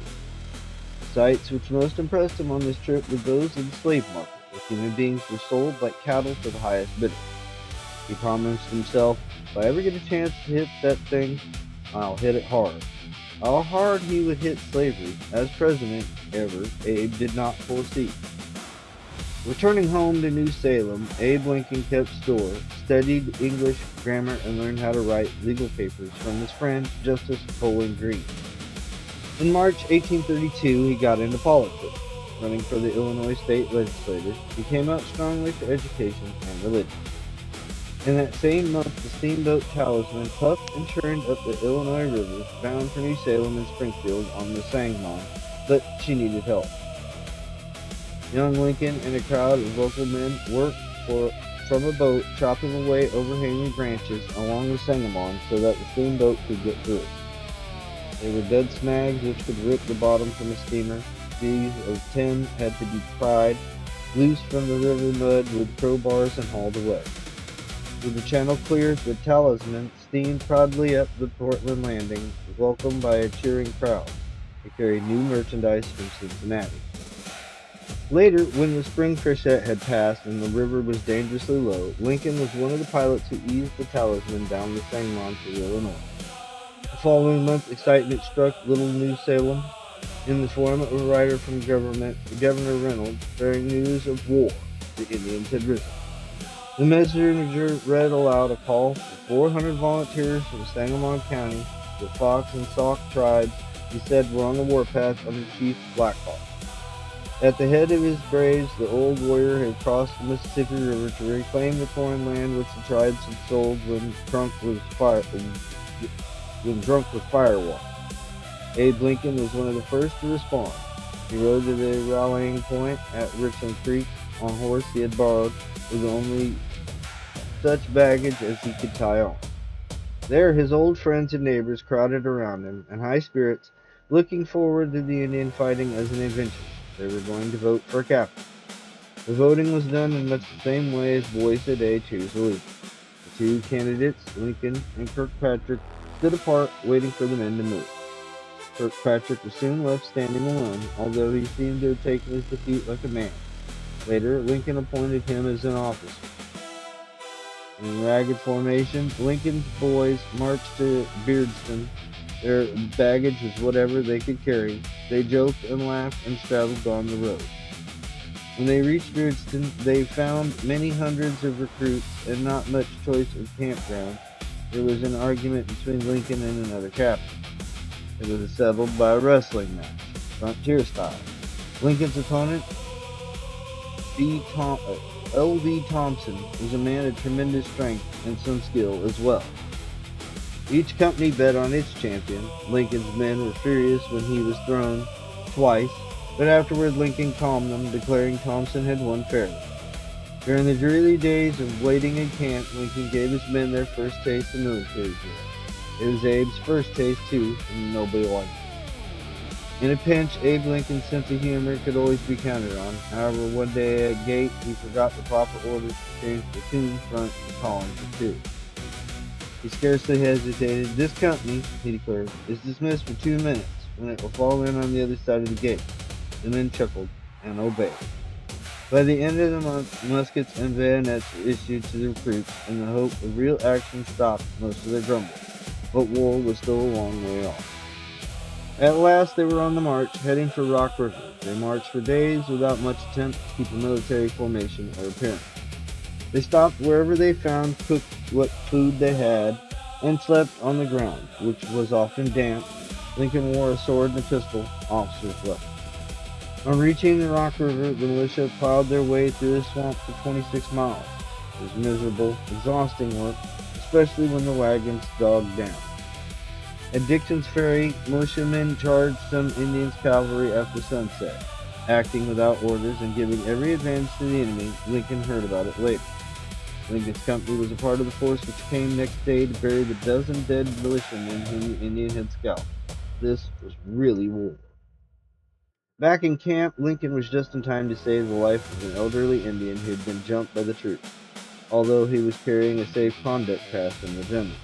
The sights which most impressed him on this trip were those of the slave market, where human beings were sold like cattle to the highest bidder. He promised himself, if I ever get a chance to hit that thing, I'll hit it hard. How hard he would hit slavery, as president, Abe did not foresee. Returning home to New Salem, Abe Lincoln kept store, studied English grammar, and learned how to write legal papers from his friend Justice Bowling Green. In March 1832, he got into politics. Running for the Illinois state legislature, he came out strongly for education and religion. In that same month, the steamboat Talisman puffed and churned up the Illinois River, bound for New Salem and Springfield on the Sangamon, but she needed help. Young Lincoln and a crowd of local men worked from a boat, chopping away overhanging branches along the Sangamon so that the steamboat could get through. There were dead snags which could rip the bottom from a steamer. These of tin had to be pried loose from the river mud with crowbars and hauled away. With the channel cleared, the Talisman steamed proudly up the Portland landing, welcomed by a cheering crowd. They carried new merchandise from Cincinnati. Later, when the spring freshet had passed and the river was dangerously low, Lincoln was one of the pilots who eased the Talisman down the Sangamon to Illinois. The following month, excitement struck little New Salem in the form of a writer from Governor Reynolds bearing news of war. The Indians had risen. The messenger read aloud a call for 400 volunteers from Sangamon County, the Fox and Sauk tribes, he said, were on the warpath under Chief Black Hawk. At the head of his braves, the old warrior had crossed the Mississippi River to reclaim the foreign land which the tribes had sold when drunk with firewater. Abe Lincoln was one of the first to respond. He rode to the rallying point at Richland Creek on a horse he had borrowed with only such baggage as he could tie on. There his old friends and neighbors crowded around him in high spirits, looking forward to the Indian fighting as an adventure. They were going to vote for a captain. The voting was done in much the same way as boys today choose a leader. The two candidates, Lincoln and Kirkpatrick, stood apart, waiting for the men to move. Kirkpatrick was soon left standing alone, although he seemed to have taken his defeat like a man. Later, Lincoln appointed him as an officer. In ragged formation, Lincoln's boys marched to Beardston. Their baggage was whatever they could carry. They joked and laughed and straddled on the road. When they reached Beardston, they found many hundreds of recruits and not much choice of campground. There was an argument between Lincoln and another captain. It was settled by a wrestling match, frontier style. Lincoln's opponent, L.V. Thompson, was a man of tremendous strength and some skill as well. Each company bet on its champion. Lincoln's men were furious when he was thrown twice, but afterward Lincoln calmed them, declaring Thompson had won fairly. During the dreary days of waiting in camp, Lincoln gave his men their first taste of military drill. It was Abe's first taste too, and nobody liked it. In a pinch, Abe Lincoln's sense of humor could always be counted on. However, one day at gate, he forgot the proper orders to change platoon front to columns of two. He scarcely hesitated. "This company," he declared, "is dismissed for 2 minutes, when it will fall in on the other side of the gate." The men chuckled and obeyed. By the end of the month, muskets and bayonets were issued to the recruits, and the hope of real action stopped most of their grumbles. But war was still a long way off. At last they were on the march, heading for Rock River. They marched for days without much attempt to keep a military formation or appearance. They stopped wherever they found, cooked what food they had, and slept on the ground, which was often damp. Lincoln wore a sword and a pistol. Officers left. On reaching the Rock River, the militia plowed their way through the swamp for 26 miles. It was miserable, exhausting work, especially when the wagons dogged down. At Dixon's Ferry, militiamen charged some Indians' cavalry after sunset. Acting without orders and giving every advantage to the enemy, Lincoln heard about it later. Lincoln's company was a part of the force which came next day to bury the dozen dead militiamen whom the Indian had scalped. This was really war. Back in camp, Lincoln was just in time to save the life of an elderly Indian who had been jumped by the troops, although he was carrying a safe conduct pass in the general.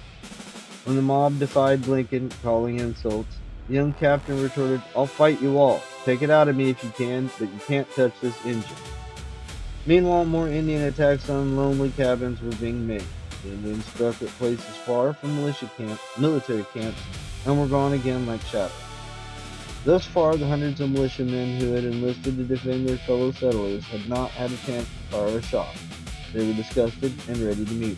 When the mob defied Lincoln, calling insults, the young captain retorted, "I'll fight you all. Take it out of me if you can, but you can't touch this engine." Meanwhile, more Indian attacks on lonely cabins were being made. The Indians struck at places far from military camps, and were gone again like shadows. Thus far, the hundreds of militiamen who had enlisted to defend their fellow settlers had not had a chance to fire a shot. They were disgusted and ready to mutiny.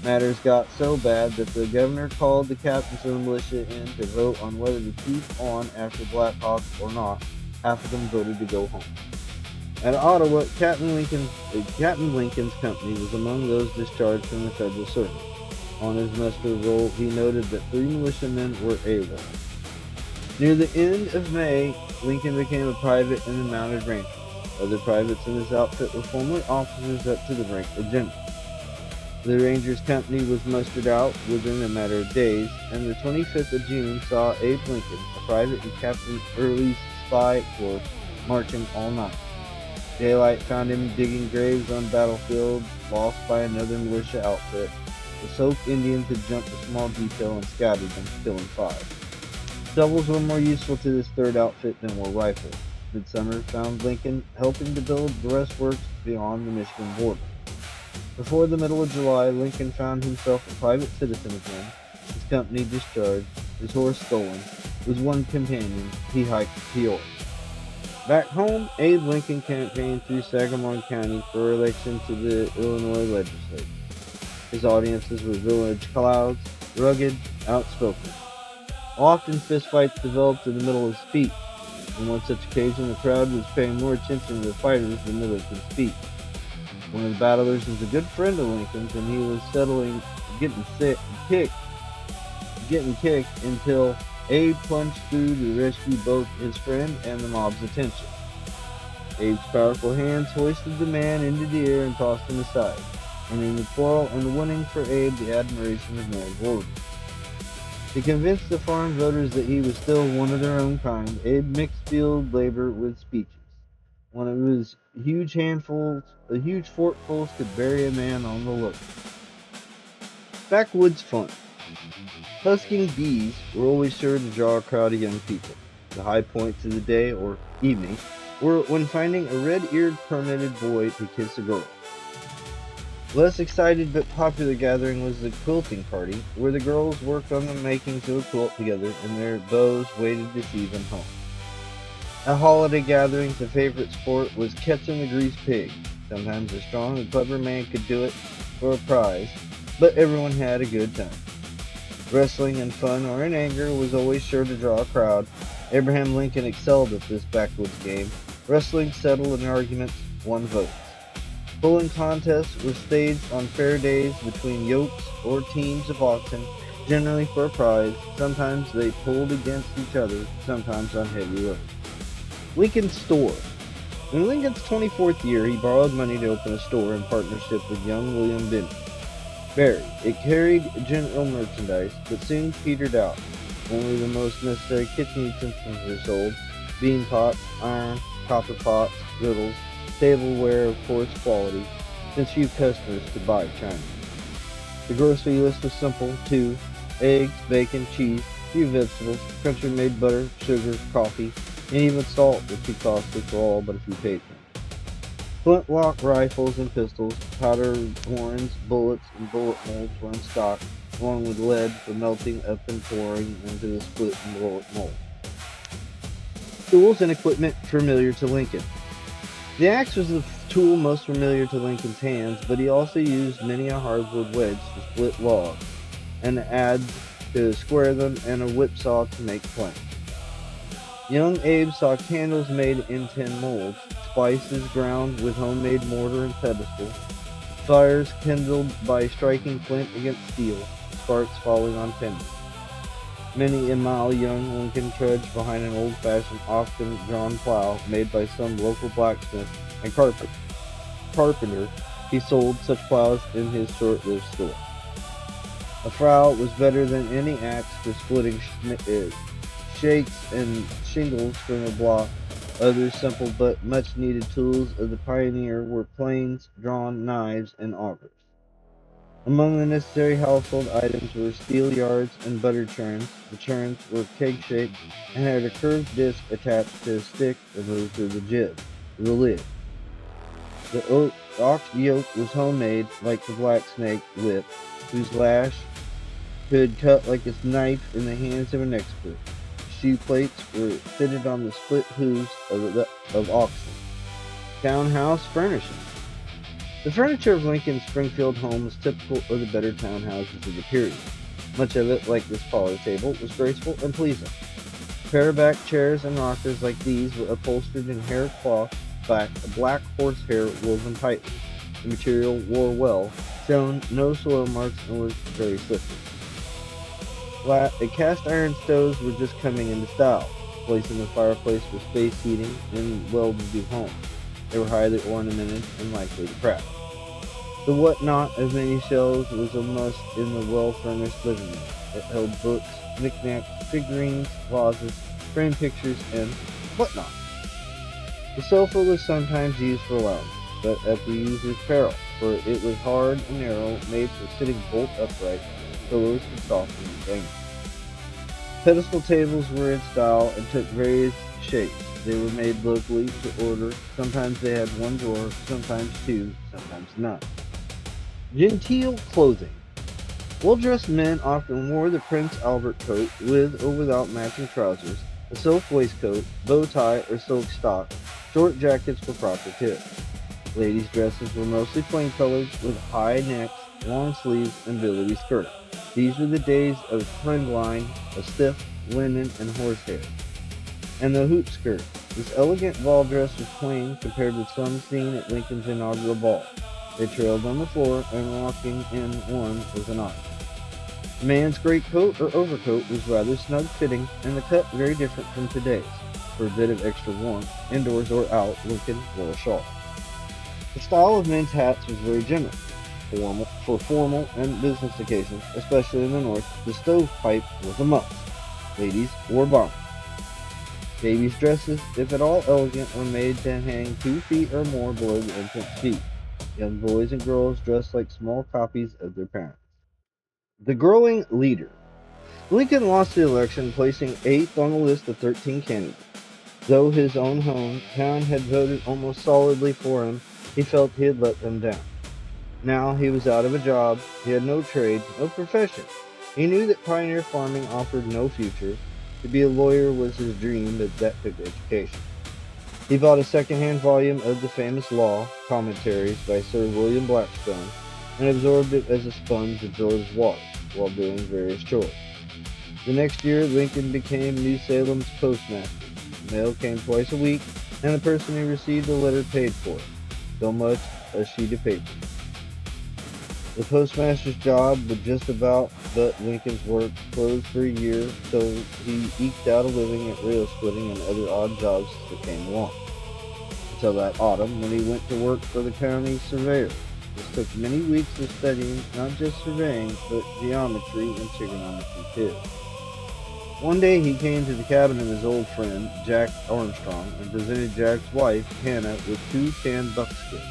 Matters got so bad that the governor called the captains of the militia in to vote on whether to keep on after Black Hawk or not. Half of them voted to go home. At Ottawa, Captain Lincoln's company was among those discharged from the federal service. On his muster roll, he noted that 3 militiamen were AWOL. Near the end of May, Lincoln became a private in the Mounted Rangers. Other privates in his outfit were formerly officers up to the rank of general. The Rangers company was mustered out within a matter of days, and the 25th of June saw Abe Lincoln, a private in Captain Early's spy corps, marching all night. Daylight found him digging graves on battlefields lost by another militia outfit. The Sauk Indians had jumped a small detail and scattered them, killing 5. Shovels were more useful to this third outfit than were rifles. Midsummer found Lincoln helping to build the breastworks beyond the Michigan border. Before the middle of July, Lincoln found himself a private citizen again, his company discharged, his horse stolen. With one companion, he hiked to Peoria. Back home, Abe Lincoln campaigned through Sangamon County for election to the Illinois legislature. His audiences were village clouds, rugged, outspoken. Often fistfights developed in the middle of speech. On one such occasion, the crowd was paying more attention to the fighters than to Lincoln's speech. One of the battlers was a good friend of Lincoln's, and he was settling getting kicked until Abe plunged through to rescue both his friend and the mob's attention. Abe's powerful hands hoisted the man into the air and tossed him aside, ending the quarrel and winning for Abe the admiration of Mary Gordon. To convince the farm voters that he was still one of their own kind, Abe mixed field labor with speeches. One of his huge forkfuls could bury a man on the look. Backwoods fun. Husking bees were always sure to draw a crowd of young people. The high points of the day or evening were when finding a red-eared permitted boy to kiss a girl. Less excited but popular gathering was the quilting party, where the girls worked on the makings of a quilt together and their beaux waited to see them home. At holiday gatherings, a favorite sport was catching the greased pig. Sometimes a strong and clever man could do it for a prize, but everyone had a good time. Wrestling in fun or in anger was always sure to draw a crowd. Abraham Lincoln excelled at this backwoods game. Wrestling settled in arguments, won votes. Pulling contests were staged on fair days between yokes or teams of oxen, generally for a prize. Sometimes they pulled against each other, sometimes on heavy roads. Lincoln's store. In Lincoln's 24th year, he borrowed money to open a store in partnership with young William Berry. It carried general merchandise, but soon petered out. Only the most necessary kitchen utensils were sold: bean pots, iron, copper pots, griddles, tableware of coarse quality, since few customers could buy china. The grocery list was simple, too: eggs, bacon, cheese, few vegetables, country-made butter, sugar, coffee, and even salt was too costly for all but a few patrons. Flintlock rifles and pistols, powder horns, bullets, and bullet molds were in stock, along with lead for melting up and pouring into the split and bullet mold. Tools and equipment familiar to Lincoln. The axe was the tool most familiar to Lincoln's hands, but he also used many a hardwood wedge to split logs, an adze to square them, and a whipsaw to make planks. Young Abe saw candles made in tin molds, spices ground with homemade mortar and pestle, fires kindled by striking flint against steel, sparks falling on tinder. Many a mile young Lincoln trudged behind an old-fashioned, often-drawn plow made by some local blacksmith and carpenter. He sold such plows in his short-lived store. A frow was better than any axe for splitting shakes and shingles from a block. Other simple but much-needed tools of the pioneer were planes, drawn knives, and augers. Among the necessary household items were steel yards and butter churns. The churns were keg-shaped and had a curved disc attached to a stick removed through the lid. The ox yoke was homemade, like the black snake whip, whose lash could cut like a knife in the hands of an expert. Shoe plates were fitted on the split hooves of oxen. Townhouse furnishings. The furniture of Lincoln's Springfield home was typical of the better townhouses of the period. Much of it, like this parlor table, was graceful and pleasing. Pair-back chairs and rockers like these were upholstered in hair cloth, black horsehair woven tightly. The material wore well, showed no soil marks, and was very slippery. Cast iron stoves were just coming into style, placing the fireplace for space heating in well-to-do homes. They were highly ornamented and likely to crack. The whatnot of many shelves was a must in the well-furnished living room. It held books, knickknacks, figurines, vases, framed pictures, and whatnot. The sofa was sometimes used for lounging, but at the user's peril, for it was hard and narrow, made for sitting bolt upright. Pillows could soften the angle. Pedestal tables were in style and took various shapes. They were made locally to order. Sometimes they had one drawer, sometimes two, sometimes none. Genteel clothing. Well-dressed men often wore the Prince Albert coat with or without matching trousers, a silk waistcoat, bow tie or silk stock, short jackets for proper tips. Ladies' dresses were mostly plain colors with high necks, long sleeves, and billowy skirts. These were the days of trendline, a stiff linen and horsehair, and the hoop skirt. This elegant ball dress was plain compared with some seen at Lincoln's inaugural ball. They trailed on the floor, and walking in one was an honor. A man's greatcoat or overcoat was rather snug-fitting, and the cut very different from today's. For a bit of extra warmth, indoors or out, Lincoln wore a shawl. The style of men's hats was very general. For formal and business occasions, especially in the North, the stovepipe was a must. Ladies wore bonnets. Babies' dresses, if at all elegant, were made to hang 2 feet or more below the infant's feet. Young boys and girls dressed like small copies of their parents. The growing leader. Lincoln lost the election, placing eighth on the list of 13 candidates. Though his own hometown had voted almost solidly for him, he felt he had let them down. Now he was out of a job, he had no trade, no profession. He knew that pioneer farming offered no future. To be a lawyer was his dream, but that took education. He bought a second-hand volume of the famous Law Commentaries by Sir William Blackstone and absorbed it as a sponge absorbs water while doing various chores. The next year, Lincoln became New Salem's postmaster. The mail came twice a week, and the person who received the letter paid for it. So much a sheet of paper. The postmaster's job would just about but Lincoln's work closed for a year, so he eked out a living at rail splitting and other odd jobs that came along. Until that autumn, when he went to work for the county surveyor. This took many weeks of studying not just surveying, but geometry and trigonometry too. One day he came to the cabin of his old friend, Jack Armstrong, and presented Jack's wife, Hannah, with 2 canned buckskins.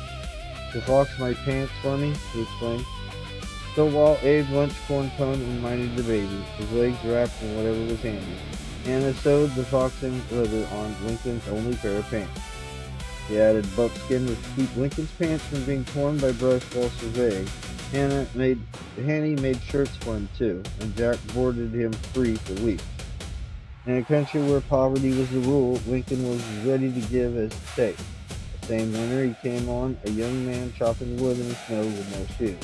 "The fox my pants for me," he explained. So while Abe lunched corn pone and minded the baby, his legs wrapped in whatever was handy, Hannah sewed the foxing leather on Lincoln's only pair of pants. The added buckskin was to keep Lincoln's pants from being torn by brush while surveying. Hanny made shirts for him too, and Jack boarded him free for weeks. In a country where poverty was the rule, Lincoln was ready to give as to take. The same winter he came on a young man chopping wood in the snow with no shoes.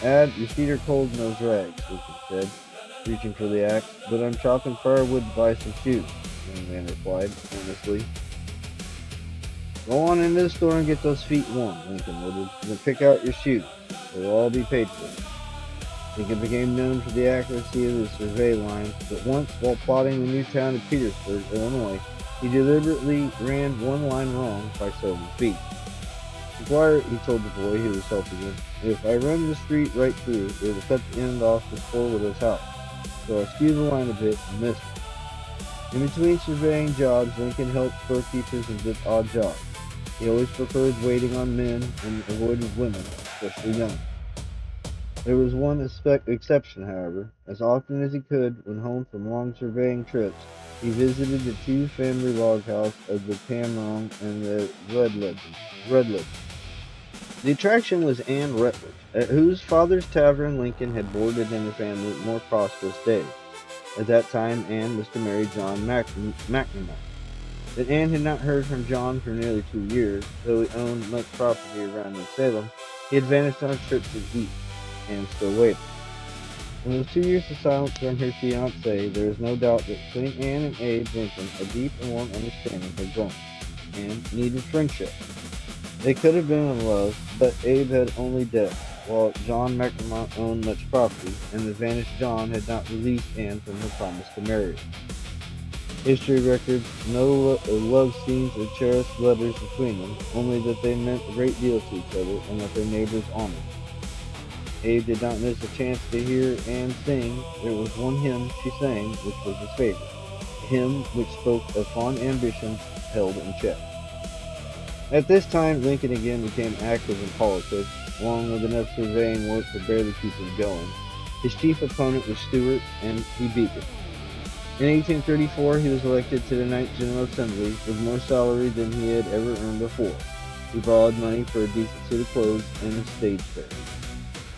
"Your feet are cold in those rags," Lincoln said, reaching for the axe. "But I'm chopping firewood to buy some shoes," the young man replied, earnestly. "Go on into the store and get those feet warm," Lincoln ordered. "Then pick out your shoes. They'll all be paid for." Lincoln became known for the accuracy of his survey lines, but once, while plotting the new town of Petersburg, Illinois, he deliberately ran one line wrong by several feet. "McGuire," he told the boy who was helping him, "if I run the street right through, it will cut the end off this poor widow's house. So I skew the line a bit and miss it." In between surveying jobs, Lincoln helped storekeepers and did odd jobs. He always preferred waiting on men and avoided women, especially young. There was one exception, however. As often as he could, when home from long surveying trips, he visited the 2-family log house of the Tamrong and the Rutledge. The attraction was Anne Rutledge, at whose father's tavern Lincoln had boarded in a family more prosperous days. At that time, Anne was to marry John McNamara. But Anne had not heard from John for nearly 2 years. Though he owned much property around New Salem, he had vanished on a trip to the east. Anne still waited. In those 2 years of silence from her fiancé, there is no doubt that between Anne and Abe Lincoln a deep and warm understanding had grown. Anne needed friendship. They could have been in love, but Abe had only debt, while John McNamara owned much property, and the vanished John had not released Anne from her promise to marry her. History records no love scenes or cherished letters between them, only that they meant a great deal to each other and that their neighbors honored them. Abe did not miss a chance to hear Anne sing. There was one hymn she sang which was his favorite, a hymn which spoke of fond ambitions held in check. At this time, Lincoln again became active in politics, along with enough surveying work to barely keep him going. His chief opponent was Stuart, and he beat him. In 1834, he was elected to the Ninth General Assembly with more salary than he had ever earned before. He borrowed money for a decent suit of clothes and a stage fare.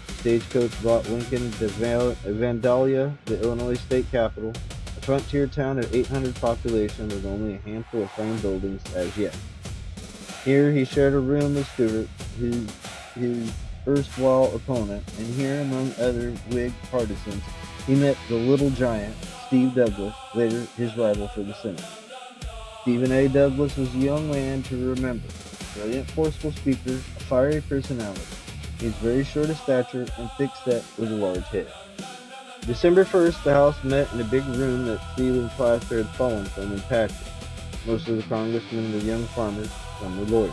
The stagecoach brought Lincoln to Vandalia, the Illinois state capital, a frontier town of 800 population with only a handful of frame buildings as yet. Here he shared a room with Stuart, his erstwhile opponent, and here, among other Whig partisans, he met the little giant, Steve Douglas, later his rival for the Senate. Stephen A. Douglas was a young man to remember, a brilliant, forceful speaker, a fiery personality. He was very short of stature and thick-set with a large head. December 1st, the House met in a big room that ceiling plaster had fallen from in patches. Most of the congressmen were young farmers, some were lawyers.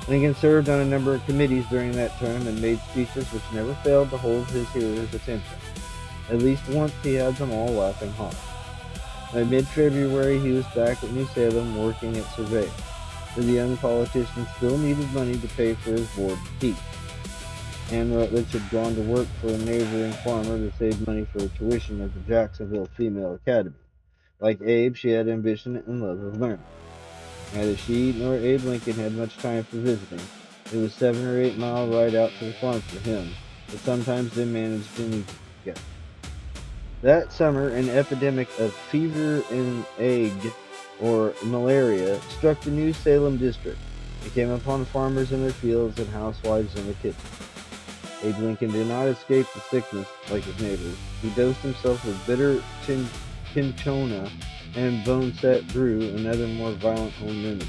Lincoln served on a number of committees during that term and made speeches which never failed to hold his hearers' attention. At least once he had them all laughing hard. By mid-February, he was back at New Salem working at surveying, but the young politician still needed money to pay for his board and keep. Anne Rutledge had gone to work for a neighboring farmer to save money for the tuition of the Jacksonville Female Academy. Like Abe, she had ambition and love of learning. Neither she nor Abe Lincoln had much time for visiting. It was 7 or 8 mile ride out to the farm for him, but sometimes they managed to meet together. That summer, an epidemic of fever and ague, or malaria, struck the New Salem district. It came upon farmers in their fields and housewives in their kitchens. Abe Lincoln did not escape the sickness like his neighbors. He dosed himself with bitter cinchona and boneset brew and other more violent home remedies.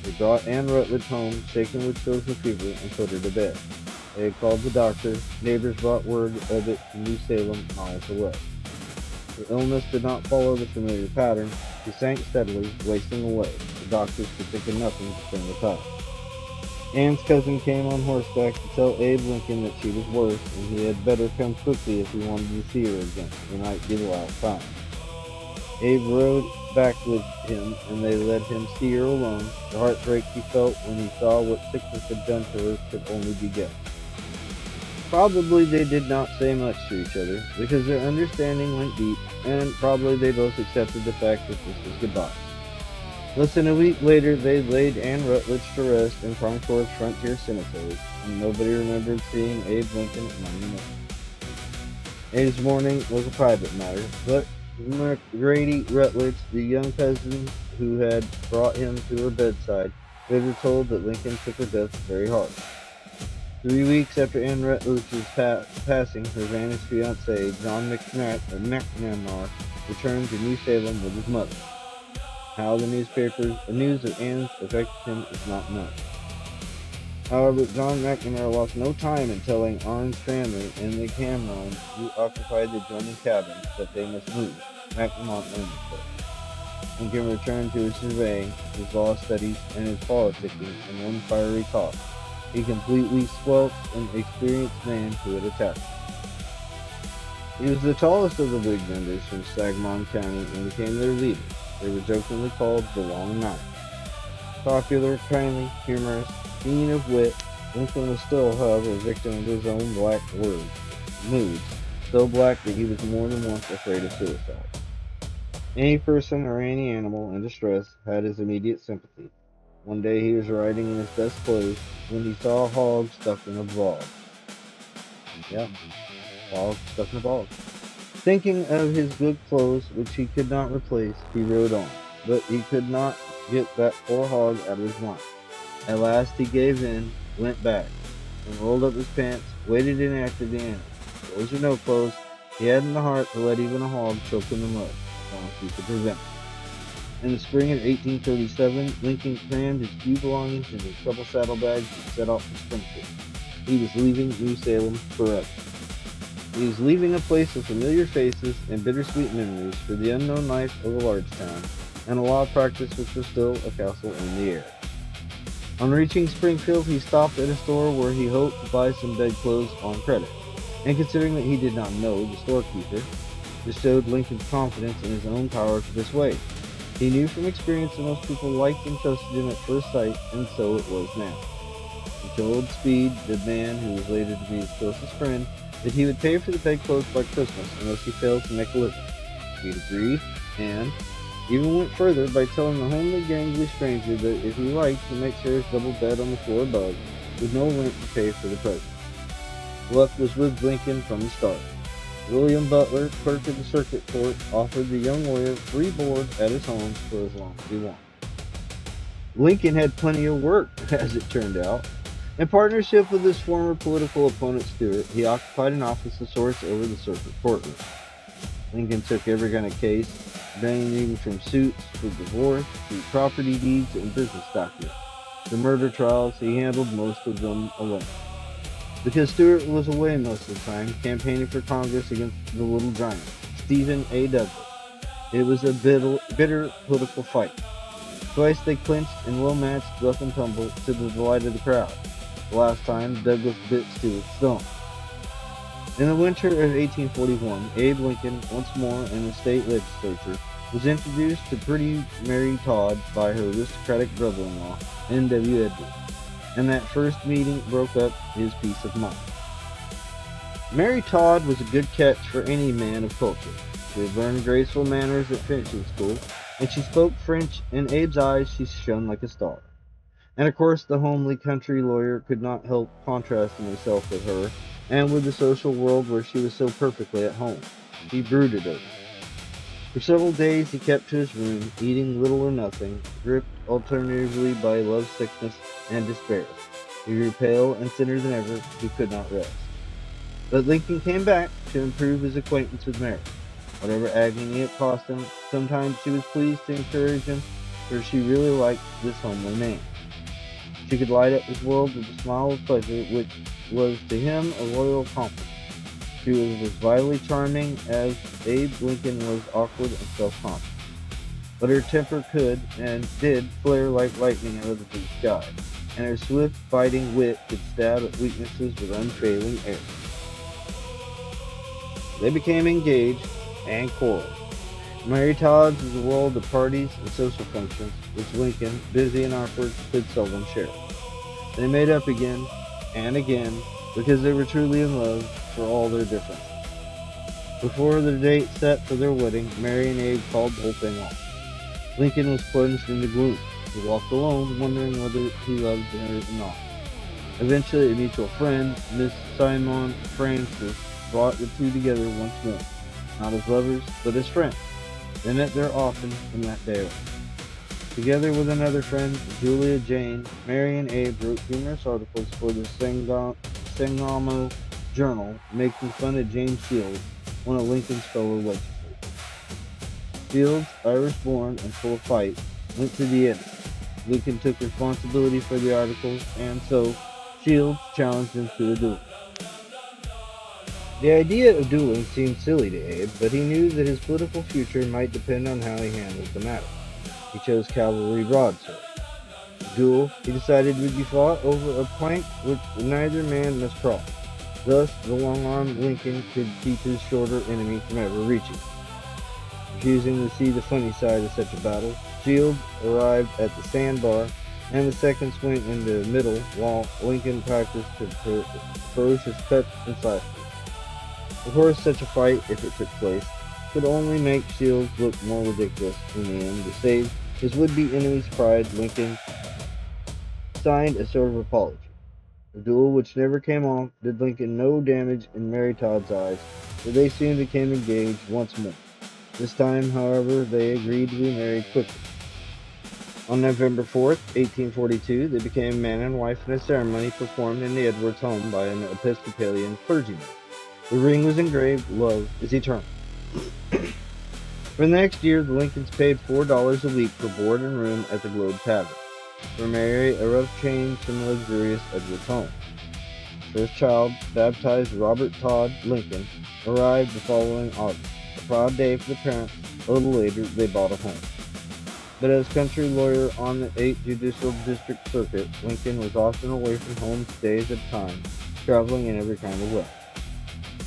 They brought Anne Rutledge home, shaken with chills and fever, and put her to bed. They had called the doctor. Neighbors brought word of it to New Salem, miles away. Her illness did not follow the familiar pattern. She sank steadily, wasting away. The doctors could think of nothing to turn the tide. Anne's cousin came on horseback to tell Abe Lincoln that she was worse, and he had better come quickly if he wanted to see her again. It might be the last time. Abe rode back with him, and they let him see her alone. The heartbreak he felt when he saw what sickness had done to her could only be guessed. Probably they did not say much to each other, because their understanding went deep, and probably they both accepted the fact that this was goodbye. Less than a week later, they laid Anne Rutledge to rest in Concord's Frontier Cemetery, and nobody remembered seeing Abe Lincoln among the men. Abe's mourning was a private matter, but McGrady Rutledge, the young cousin who had brought him to her bedside, later told that Lincoln took her death very hard. 3 weeks after Anne Rutledge's passing, her vanished fiancé, John McNamara, returned to New Salem with his mother. How the news of Anne's affected him is not known. However, John McNamara lost no time in telling Arne's family and the Camerons who occupied the adjoining cabin that they must move. McNamara owned the place. Lincoln returned to his surveying, his law studies, and his politicking in one fiery talk. He completely squelched an experienced man who had attacked him. He was the tallest of the Whig members from Sangamon County and became their leader. They were jokingly called the Long Knife. Popular, kindly, humorous, keen of wit, Lincoln was still, however, a victim of his own black moods, so black that he was more than once afraid of suicide. Any person or any animal in distress had his immediate sympathy. One day he was riding in his best clothes when he saw a hog stuck in a bog. Yeah, hog stuck in a bog. Thinking of his good clothes, which he could not replace, he rode on, but he could not get that poor hog out of his mind. At last he gave in, went back, and rolled up his pants, waited inactive the animal. Clothes or no clothes, he hadn't the heart to let even a hog choke in the mud, as long as he could prevent it. In the spring of 1837, Lincoln crammed his few belongings into couple saddlebags and set off for Springfield. He was leaving New Salem forever. He was leaving a place of familiar faces and bittersweet memories for the unknown life of a large town, and a law practice which was still a castle in the air. On reaching Springfield, he stopped at a store where he hoped to buy some bedclothes on credit, and considering that he did not know the storekeeper, this showed Lincoln's confidence in his own power to persuade. He knew from experience that most people liked and trusted him at first sight, and so it was now. He told Speed, the man who was later to be his closest friend, that he would pay for the bedclothes by Christmas unless he failed to make a living. Speed agreed, and even went further by telling the homely, gangly stranger that if he liked, he might share his double bed on the floor above, with no rent to pay for the present. Luck was with Lincoln from the start. William Butler, clerk of the circuit court, offered the young lawyer free board at his home for as long as he wanted. Lincoln had plenty of work, as it turned out. In partnership with his former political opponent Stuart, he occupied an office of sorts over the circuit courtroom. Lincoln took every kind of case, ranging from suits for divorce to property deeds and business documents. The murder trials, he handled most of them alone. Because Stuart was away most of the time, campaigning for Congress against the little giant, Stephen A. Douglas. It was a bitter political fight. Twice they clinched in well-matched rough and tumble to the delight of the crowd. The last time, Douglas bit Stuart's thumb. In the winter of 1841, Abe Lincoln, once more in the state legislature, was introduced to pretty Mary Todd by her aristocratic brother-in-law, N.W. Edwards, and that first meeting broke up his peace of mind. Mary Todd was a good catch for any man of culture. She had learned graceful manners at finishing school, and she spoke French. In Abe's eyes, she shone like a star. And of course, the homely country lawyer could not help contrasting himself with her, and with the social world where she was so perfectly at home. He brooded over her. For several days he kept to his room, eating little or nothing, gripped alternatively by lovesickness and despair. He grew pale and thinner than ever. He could not rest. But Lincoln came back to improve his acquaintance with Mary. Whatever agony it cost him, sometimes she was pleased to encourage him, for she really liked this homely man. She could light up his world with a smile of pleasure, which was to him a royal compliment. She was as vitally charming as Abe Lincoln was awkward and self-conscious. But her temper could, and did, flare like lightning out of the blue sky, and her swift, biting wit could stab at weaknesses with unfailing air. They became engaged and quarreled. Mary Todd's was a world of parties and social functions, which Lincoln, busy and awkward, could seldom share. They made up again and again because they were truly in love for all their differences. Before the date set for their wedding, Mary and Abe called the whole thing off. Lincoln was plunged into gloom. He walked alone, wondering whether he loved her or not. Eventually, a mutual friend, Miss Simon Francis, brought the two together once more, not as lovers, but as friends. They met there often from that day on. Together with another friend, Julia Jane, Mary and Abe wrote humorous articles for the Sangamo Journal, making fun of James Shields, one of Lincoln's fellow legislators. Shields, Irish-born and full of fight, went to the editor. Lincoln took responsibility for the articles, and so Shields challenged him to a duel. The idea of dueling seemed silly to Abe, but he knew that his political future might depend on how he handled the matter. He chose cavalry broadsword. The duel, he decided, would be fought over a plank which neither man must cross. Thus, the long-armed Lincoln could keep his shorter enemy from ever reaching him. Refusing to see the funny side of such a battle, Shields arrived at the sandbar, and the seconds went into the middle while Lincoln practiced ferocious cuts and slashes. Of course, such a fight, if it took place, could only make Shields look more ridiculous. In the end, to save his would-be enemy's pride, Lincoln signed a sort of apology. The duel, which never came off, did Lincoln no damage in Mary Todd's eyes, for they soon became engaged once more. This time, however, they agreed to be married quickly. On November 4th, 1842, they became man and wife in a ceremony performed in the Edwards home by an Episcopalian clergyman. The ring was engraved, "Love is Eternal." For the next year, the Lincolns paid $4 a week for board and room at the Globe Tavern. For Mary, a rough change from the luxurious Edwards home. The first child, baptized Robert Todd Lincoln, arrived the following August. A proud day for the parents. A little later, they bought a home. But as country lawyer on the 8th Judicial District Circuit, Lincoln was often away from home days at a time, traveling in every kind of way.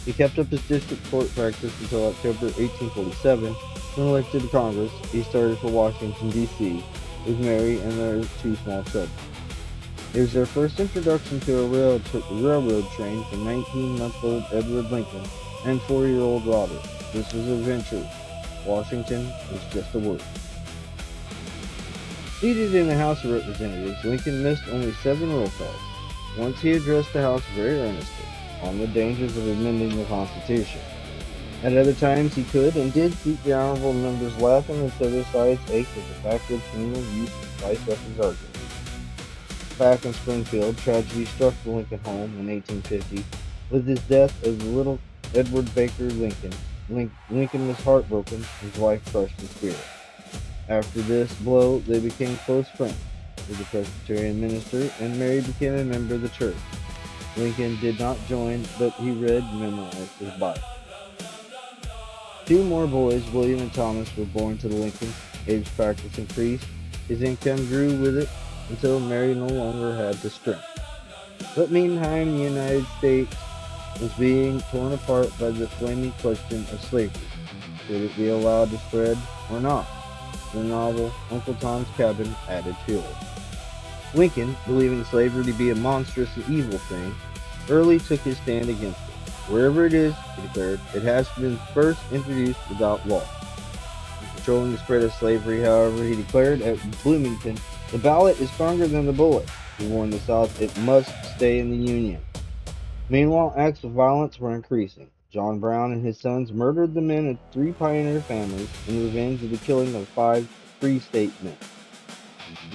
He kept up his district court practice until October 1847, when elected to Congress. He started for Washington, D.C., with Mary and their two small children. It was their first introduction to a railroad train for 19-month-old Edward Lincoln and 4-year-old Robert. This was an adventure Washington was just a word. Seated in the House of Representatives, Lincoln missed only 7 roll calls. Once he addressed the House very earnestly on the dangers of amending the Constitution. At other times he could and did keep the honorable members laughing until their sides ached at the backwoods humor used to spice up his arguments. Back in Springfield, tragedy struck the Lincoln home in 1850 with his death of little Edward Baker Lincoln. Lincoln was heartbroken, his wife crushed in spirit. After this blow, they became close friends with the Presbyterian minister, and Mary became a member of the church. Lincoln did not join, but he read and memorized his Bible. 2 more boys, William and Thomas, were born to the Lincolns. Abe's practice increased. His income grew with it until Mary no longer had the strength. But meantime, the United States was being torn apart by the flaming question of slavery. Should it be allowed to spread or not? The novel Uncle Tom's Cabin added fuel. Lincoln, believing slavery to be a monstrous and evil thing, early took his stand against it. Wherever it is, he declared, it has been first introduced without law. In controlling the spread of slavery, however, he declared at Bloomington, the ballot is stronger than the bullet. He warned the South it must stay in the Union. Meanwhile, acts of violence were increasing. John Brown and his sons murdered the men of 3 pioneer families in revenge of the killing of 5 Free State men.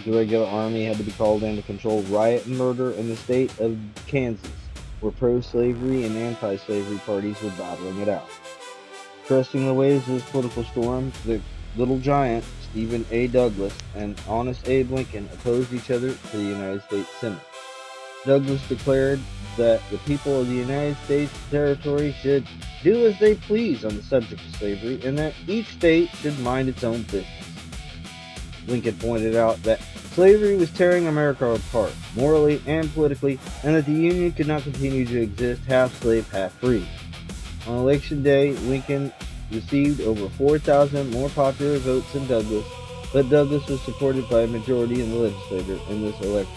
The regular army had to be called in to control riot and murder in the state of Kansas, where pro-slavery and anti-slavery parties were battling it out. Cresting the waves of this political storm, the Little Giant, Stephen A. Douglas, and Honest Abe Lincoln opposed each other for the United States Senate. Douglas declared that the people of the United States territory should do as they please on the subject of slavery, and that each state should mind its own business. Lincoln pointed out that slavery was tearing America apart, morally and politically, and that the Union could not continue to exist half-slave, half-free. On Election Day, Lincoln received over 4,000 more popular votes than Douglas, but Douglas was supported by a majority in the legislature in this election.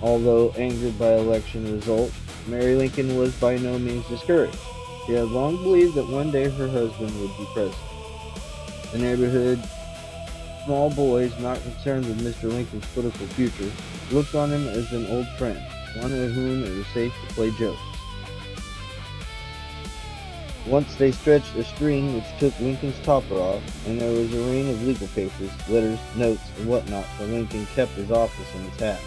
Although angered by election results, Mary Lincoln was by no means discouraged. She had long believed that one day her husband would be president. The neighborhood, small boys not concerned with Mr. Lincoln's political future, looked on him as an old friend, one with whom it was safe to play jokes. Once they stretched a string which took Lincoln's topper off, and there was a rain of legal papers, letters, notes, and whatnot, for Lincoln kept his office in his hat.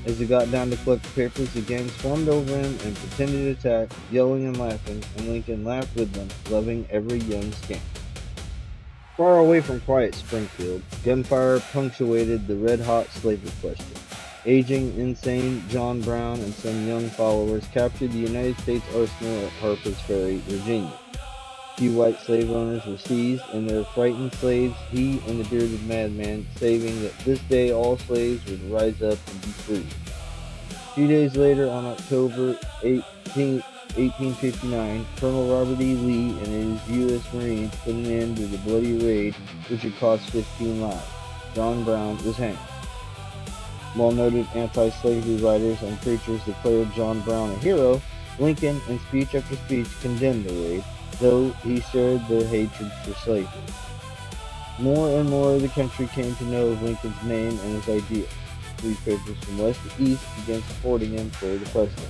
As he got down to collect the papers, the gang swarmed over him and pretended to attack, yelling and laughing, and Lincoln laughed with them, loving every young scamp. Far away from quiet Springfield, gunfire punctuated the red-hot slavery question. Aging, insane John Brown and some young followers captured the United States arsenal at Harper's Ferry, Virginia. Few white slave owners were seized, and their frightened slaves, he and the bearded madman, saving that this day all slaves would rise up and be free. 2 days later, on October 18, 1859, Colonel Robert E. Lee and his U.S. Marines put an end to the bloody raid which had cost 15 lives. John Brown was hanged. Well-noted anti-slavery writers and preachers declared John Brown a hero. Lincoln, in speech after speech, condemned the raid, though he shared their hatred for slavery. More and more of the country came to know of Lincoln's name and his ideals. Newspapers from west to east began supporting him for the presidency.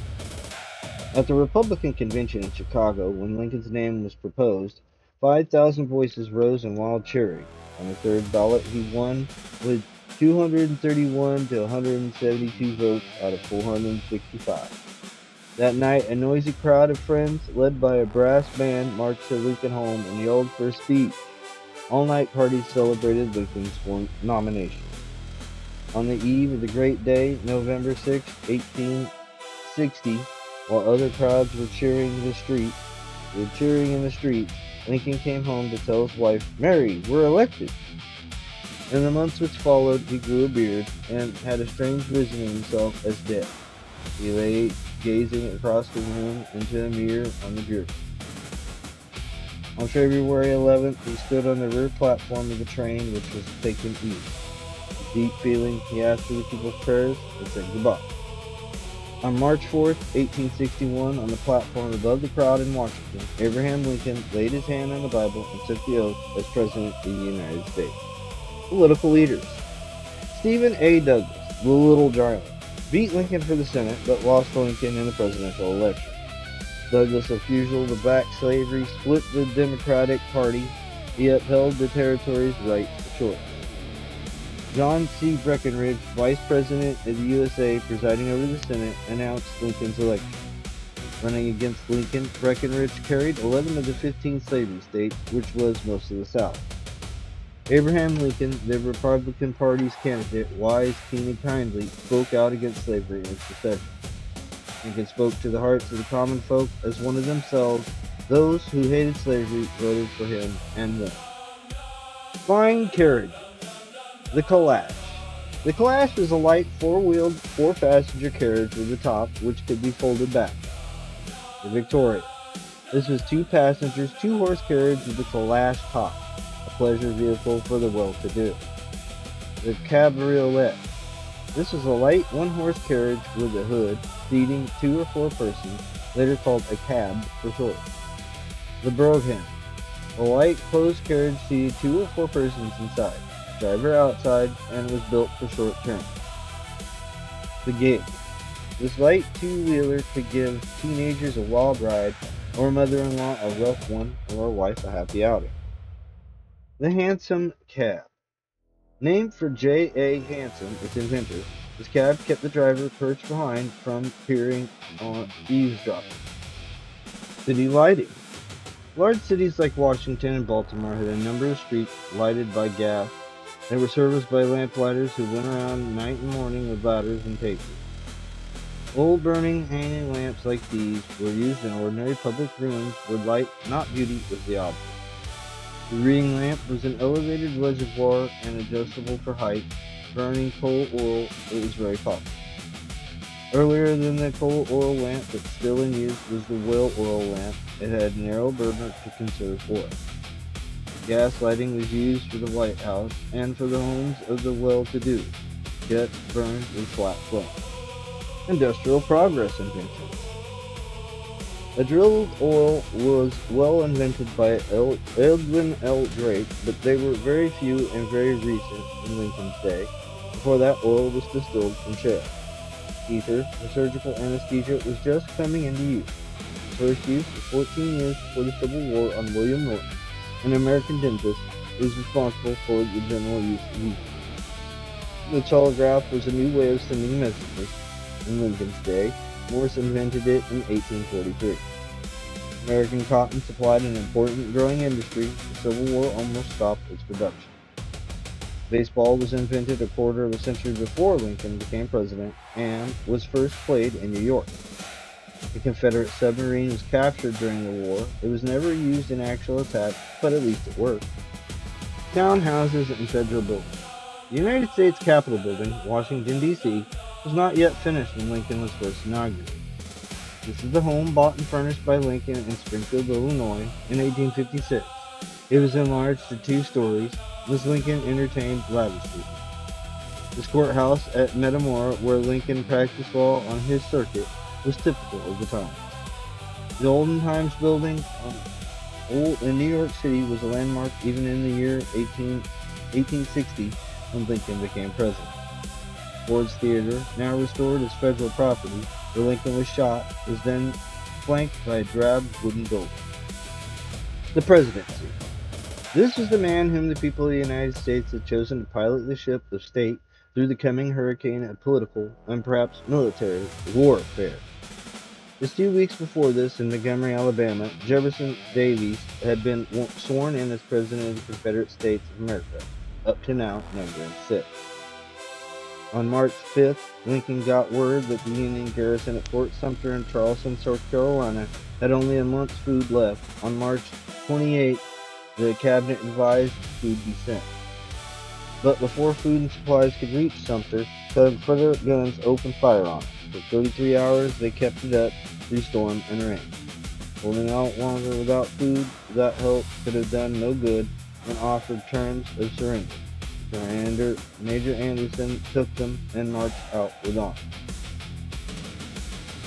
At the Republican convention in Chicago, when Lincoln's name was proposed, 5,000 voices rose in wild cheering. On the third ballot, he won with 231 to 172 votes out of 465. That night, a noisy crowd of friends, led by a brass band, marched to Lincoln home and yelled for a speech. All-night parties celebrated Lincoln's nomination. On the eve of the great day, November 6, 1860, while other crowds were cheering in the streets, Lincoln came home to tell his wife, "Mary, we're elected." In the months which followed, he grew a beard and had a strange vision of himself as dead. He lay gazing across the room into a mirror on the bureau. On February 11th, he stood on the rear platform of the train which was to take him east. With deep feeling, he asked for the people's prayers and said goodbye. On March 4th, 1861, on the platform above the crowd in Washington, Abraham Lincoln laid his hand on the Bible and took the oath as President of the United States. Political leaders. Stephen A. Douglas, the Little Giant, beat Lincoln for the Senate but lost to Lincoln in the presidential election. Douglas refusal to back slavery split the Democratic Party. He upheld the territory's right to choice. John C. Breckinridge, Vice President of the USA presiding over the Senate, announced Lincoln's election. Running against Lincoln, Breckinridge carried 11 of the 15 slavery states, which was most of the South. Abraham Lincoln, the Republican Party's candidate, wise, keen, and kindly, spoke out against slavery and secession. Lincoln spoke to the hearts of the common folk as one of themselves. Those who hated slavery voted for him and won. Flying carriages. The Calash. The Calash is a light four-wheeled, four-passenger carriage with a top which could be folded back. The Victoria. This was two passengers, two-horse carriage with a Calash top, a pleasure vehicle for the well-to-do. The Cabriolet. This was a light one-horse carriage with a hood, seating 2 or 4 persons, later called a cab for short. The Brougham. A light closed carriage seated 2 or 4 persons inside, driver outside, and was built for short terms. The Gig. This light two-wheeler could give teenagers a wild ride, or a mother-in-law a rough one, or a wife a happy outing. The Hansom Cab. Named for J. A. Hansom, its inventor, this cab kept the driver perched behind from peering on eavesdropping. City lighting. Large cities like Washington and Baltimore had a number of streets lighted by gas. They were serviced by lamp-lighters who went around night and morning with ladders and tapers. Old burning hanging lamps like these were used in ordinary public rooms where light, not beauty, was the object. The reading lamp was an elevated reservoir and adjustable for height. Burning coal oil, it was very popular. Earlier than the coal oil lamp, but still in use, was the whale oil lamp. It had narrow burner to conserve oil. Gas lighting was used for the White House and for the homes of the well-to-do. Jets burned with flat flame. Industrial progress inventions. A drilled oil was well invented by Edwin L. Drake, but they were very few and very recent in Lincoln's day. Before that, oil was distilled from shale. Ether, the surgical anesthesia, was just coming into use. The first use was 14 years before the Civil War on William Norton, an American dentist who was responsible for the general use of ether. The telegraph was a new way of sending messages. In Lincoln's day, Morse invented it in 1843. American cotton supplied an important growing industry. The Civil War almost stopped its production. Baseball was invented a quarter of a century before Lincoln became president and was first played in New York. The Confederate submarine was captured during the war. It was never used in actual attack, but at least it worked. Townhouses and federal buildings. The United States Capitol building, Washington, D.C., was not yet finished when Lincoln was first inaugurated. This is the home bought and furnished by Lincoln in Springfield, Illinois, in 1856. It was enlarged to 2 stories. This Lincoln entertained lavishly. This courthouse at Metamora, where Lincoln practiced law on his circuit, was typical of the time. The Olden Times building in New York City was a landmark even in the year 1860 when Lincoln became president. Ford's Theater, now restored as federal property, where Lincoln was shot, was then flanked by a drab wooden building. The Presidency. This was the man whom the people of the United States had chosen to pilot the ship of state through the coming hurricane of political and perhaps military warfare. Just 2 weeks before this, in Montgomery, Alabama, Jefferson Davis had been sworn in as President of the Confederate States of America, up to now numbering 6. On March 5th, Lincoln got word that the Union garrison at Fort Sumter in Charleston, South Carolina, had only a month's food left. On March 28th, the cabinet advised food be sent. But before food and supplies could reach Sumter, Confederate guns opened fire on it. For 33 hours, they kept it up through storm and rain. Holding out longer without food, without help, could have done no good, and offered terms of surrender. Major Anderson took them and marched out with honor.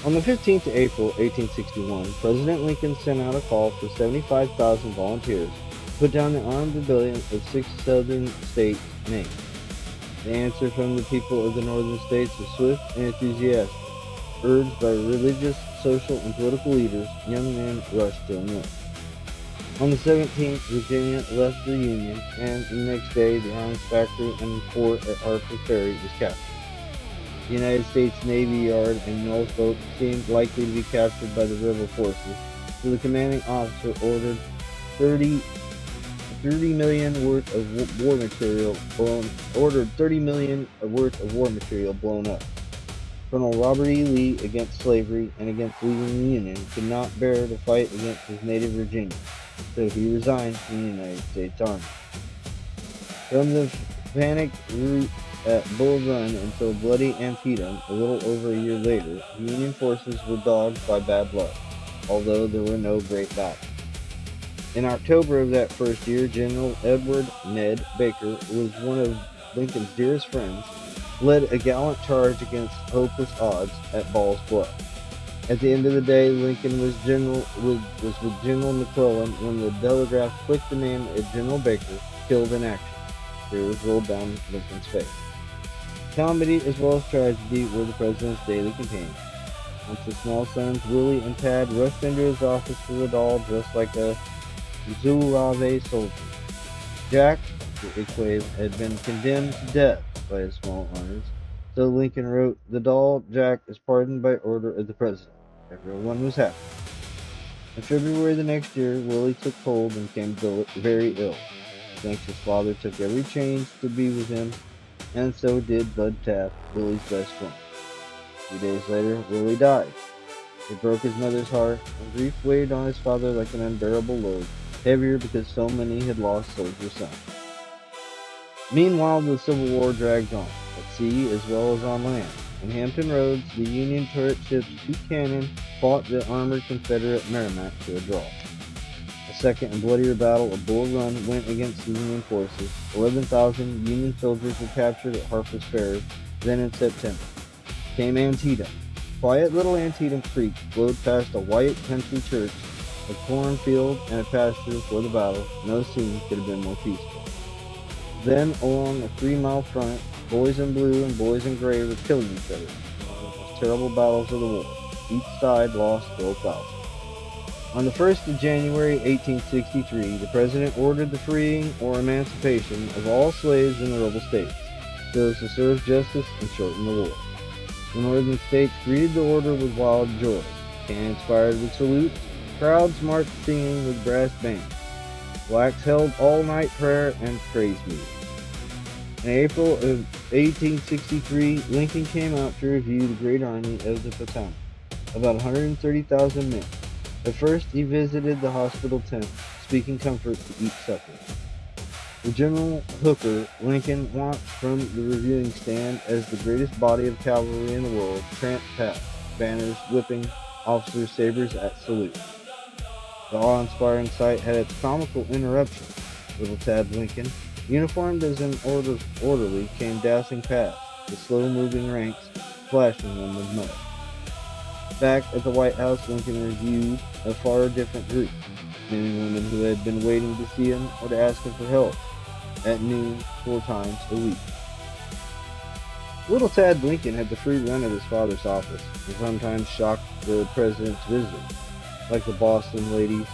On the 15th of April, 1861, President Lincoln sent out a call for 75,000 volunteers to put down the armed rebellion of 6 southern states named. The answer from the people of the northern states was swift and enthusiastic. Urged by religious, social, and political leaders, young men rushed to the north. On the 17th, Virginia left the Union, and the next day the arms factory and fort at Harper's Ferry was captured. The United States Navy Yard in Norfolk seemed likely to be captured by the rebel forces, so the commanding officer ordered 30, 30 million worth of war material war material blown up. Colonel Robert E. Lee, against slavery and against leaving the Union, could not bear to fight against his native Virginia, so he resigned from the United States Army. From the panicked rout at Bull Run until bloody Antietam, a little over a year later, the Union forces were dogged by bad luck, although there were no great battles. In October of that first year, General Edward "Ned" Baker was one of Lincoln's dearest friends, led a gallant charge against hopeless odds at Ball's Bluff. At the end of the day, Lincoln was with General McClellan when the telegraph clicked the name of General Baker, killed in action. Tears rolled down Lincoln's face. Comedy as well as tragedy were the president's daily companions. Once the small sons Willie and Tad rushed into his office for a doll dressed like a Zouave soldier. Jack, the equave, had been condemned to death by his small arms, so Lincoln wrote, "The doll Jack is pardoned by order of the president." Everyone was happy. In February the next year, Willie took cold and became very ill. His anxious father took every change to be with him, and so did Bud Taft, Willie's best friend. A few days later, Willie died. It broke his mother's heart, and grief weighed on his father like an unbearable load, heavier because so many had lost soldier sons. Meanwhile, the Civil War dragged on, at sea as well as on land. In Hampton Roads, the Union turret ships Buchanan fought the armored Confederate Merrimack to a draw. A second and bloodier battle of Bull Run went against the Union forces. 11,000 Union soldiers were captured at Harper's Ferry. Then in September came Antietam. Quiet little Antietam Creek flowed past a white country church, a cornfield, and a pasture before the battle. No scene could have been more peaceful. Then, along a 3-mile front, boys in blue and boys in gray were killing each other. One of the most terrible battles of the war. Each side lost 12,000. On the 1st of January, 1863, the President ordered the freeing or emancipation of all slaves in the rebel states, so as to serve justice and shorten the war. The northern states greeted the order with wild joy. Cannons fired with salutes. Crowds marched singing with brass bands. Blacks held all-night prayer and praise meetings. In April of 1863, Lincoln came out to review the great army of the Potomac, about 130,000 men. At first, he visited the hospital tent, speaking comfort to each sufferer. With General Hooker, Lincoln watched from the reviewing stand as the greatest body of cavalry in the world tramped past, banners whipping, officers' sabers at salute. The awe-inspiring sight had its comical interruption. Little Tad Lincoln, uniformed as an orderly, came dashing past, the slow-moving ranks splashing them with mud. Back at the White House, Lincoln reviewed a far different group, men and women who had been waiting to see him or to ask him for help, at noon 4 times a week. Little Tad Lincoln had the free run of his father's office, and sometimes shocked the president's visitors, like the Boston ladies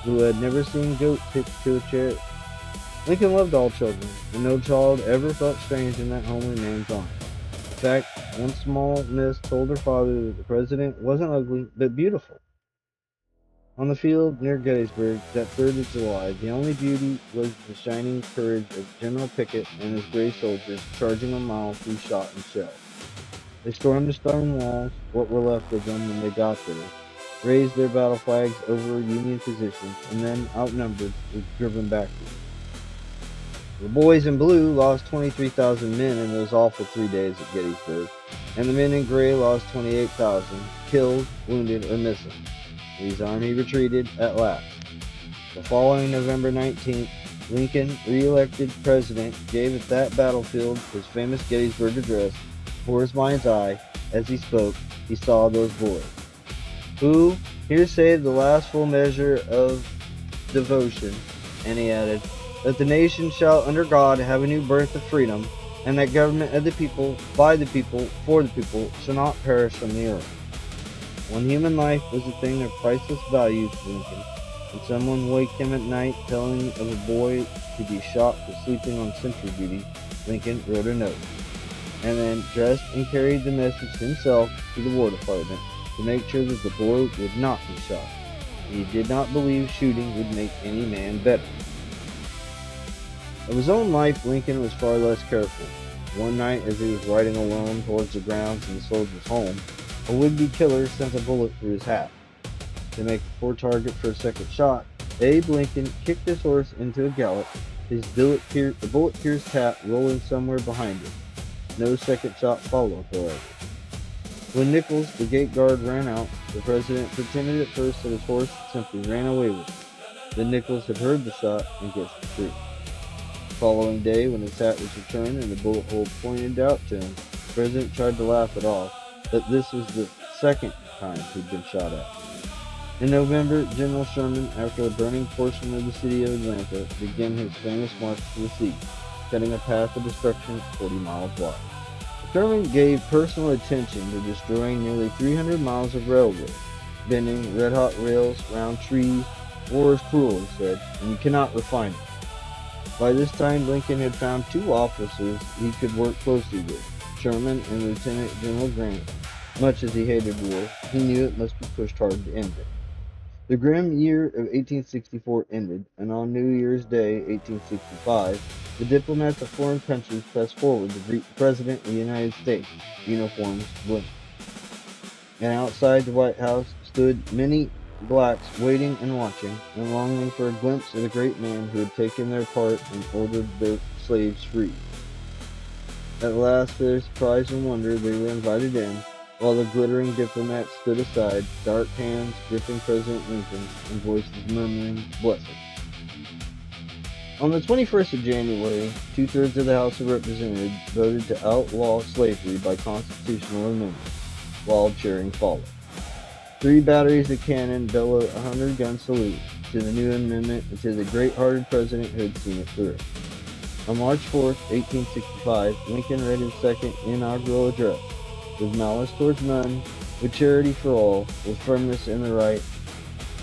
who had never seen goats hitched to a chair. Lincoln loved all children, and no child ever felt strange in that homely man's arms. In fact, one small miss told her father that the president wasn't ugly, but beautiful. On the field near Gettysburg, that 3rd of July, the only beauty was the shining courage of General Pickett and his gray soldiers charging a mile through shot and shell. They stormed the stone walls, what were left of them when they got there, raised their battle flags over Union positions, and then, outnumbered, were driven backward. The boys in blue lost 23,000 men in those awful 3 days at Gettysburg, and the men in gray lost 28,000, killed, wounded, or missing. Lee's army retreated at last. The following November 19th, Lincoln, re-elected president, gave at that battlefield his famous Gettysburg Address, before his mind's eye, As he spoke, he saw those boys, who here saved the last full measure of devotion, and he added, that the nation shall under God have a new birth of freedom, and that government of the people, by the people, for the people, shall not perish from the earth. One human life was a thing of priceless value to Lincoln, and someone waked him at night telling of a boy to be shot for sleeping on sentry duty. Lincoln wrote a note, and then dressed and carried the message himself to the War Department to make sure that the boy would not be shot. He did not believe shooting would make any man better. Of his own life, Lincoln was far less careful. One night, as he was riding alone towards the grounds of the soldier's home, a would-be killer sent a bullet through his hat. To make a poor target for a second shot, Abe Lincoln kicked his horse into a gallop, the bullet-pierced hat rolling somewhere behind him. No second shot followed, however. When Nichols, the gate guard, ran out, the president pretended at first that his horse simply ran away with him. Then Nichols had heard the shot and guessed the truth. The following day, when his hat was returned and the bullet hole pointed out to him, the president tried to laugh it off, but this was the second time he'd been shot at. In November, General Sherman, after a burning portion of the city of Atlanta, began his famous march to the sea, cutting a path of destruction 40 miles wide. Sherman gave personal attention to destroying nearly 300 miles of railroad, bending red-hot rails round trees. War is cruel, he said, and you cannot refine it. By this time, Lincoln had found two officers he could work closely with, Sherman and Lieutenant General Grant. Much as he hated war, he knew it must be pushed hard to end it. The grim year of 1864 ended, and on New Year's Day, 1865, the diplomats of foreign countries pressed forward to greet the President of the United States, uniforms blinking. And outside the White House stood many blacks waiting and watching, and longing for a glimpse of the great man who had taken their part and ordered their slaves free. At last, to their surprise and wonder, they were invited in, while the glittering diplomats stood aside, dark hands gripping President Lincoln, and voices murmuring, "Bless him." On the 21st of January, two-thirds of the House of Representatives voted to outlaw slavery by constitutional amendment. Wild cheering followed. 3 batteries of cannon bellowed a 100-gun salute to the new amendment and to the great-hearted president who had seen it through. On March 4, 1865, Lincoln read his second inaugural address, with malice towards none, with charity for all, with firmness in the right,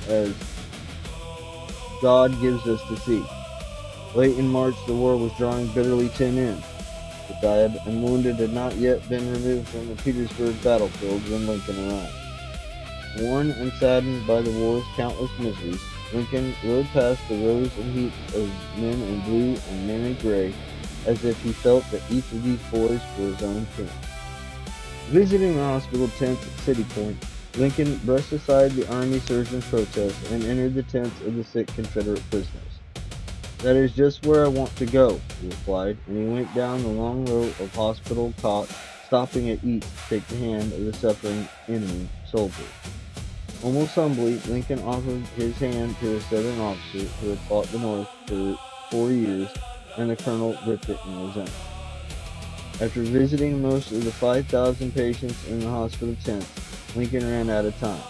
as God gives us to see. Late in March, the war was drawing bitterly to an end. The dead and wounded had not yet been removed from the Petersburg battlefield when Lincoln arrived. Worn and saddened by the war's countless miseries, Lincoln rode past the rows and heaps of men in blue and men in gray, as if he felt that each of these boys were his own king. Visiting the hospital tents at City Point, Lincoln brushed aside the army surgeon's protest and entered the tents of the sick Confederate prisoners. "That is just where I want to go," he replied, and he went down the long row of hospital cots, stopping at each to take the hand of the suffering enemy soldier. Almost humbly, Lincoln offered his hand to a Southern officer who had fought the North for 4 years, and the colonel ripped it in his own. After visiting most of the 5,000 patients in the hospital tents, Lincoln ran out of time.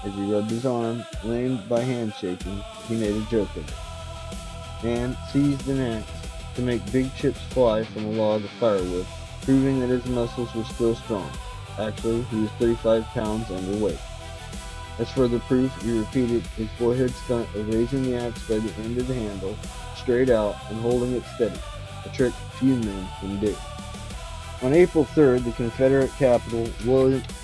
As he rubbed his arm, lamed by handshaking, he made a joke of it, and seized an axe to make big chips fly from a log of firewood, proving that his muscles were still strong. Actually, he was 35 pounds underweight. As further proof, he repeated his boyhood stunt of raising the axe by the end of the handle, straight out, and holding it steady, a trick few men can do. On April 3rd, the Confederate capital,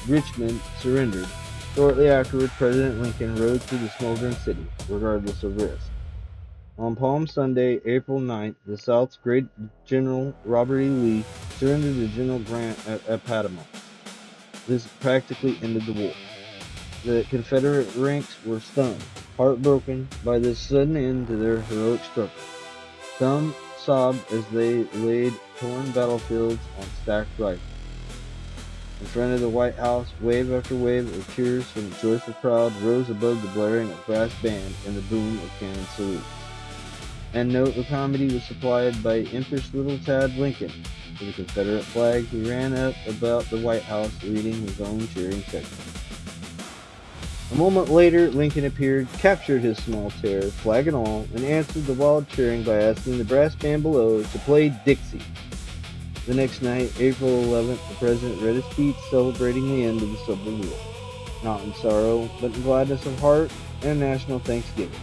Richmond, surrendered. Shortly afterward, President Lincoln rode through the smoldering city, regardless of risk. On Palm Sunday, April 9th, the South's great General Robert E. Lee surrendered to General Grant at Appomattox. This practically ended the war. The Confederate ranks were stunned, heartbroken by this sudden end to their heroic struggle. Some sobbed as they laid torn battlefields on stacked rifles. In front of the White House, wave after wave of cheers from the joyful crowd rose above the blaring of brass band and the boom of cannon salutes. And note of comedy was supplied by impish little Tad Lincoln, with a Confederate flag, he ran up about the White House leading his own cheering section. A moment later, Lincoln appeared, captured his small terror, flag and all, and answered the wild cheering by asking the brass band below to play Dixie. The next night, April 11th, the president read a speech celebrating the end of the Civil War, not in sorrow, but in gladness of heart and national thanksgiving.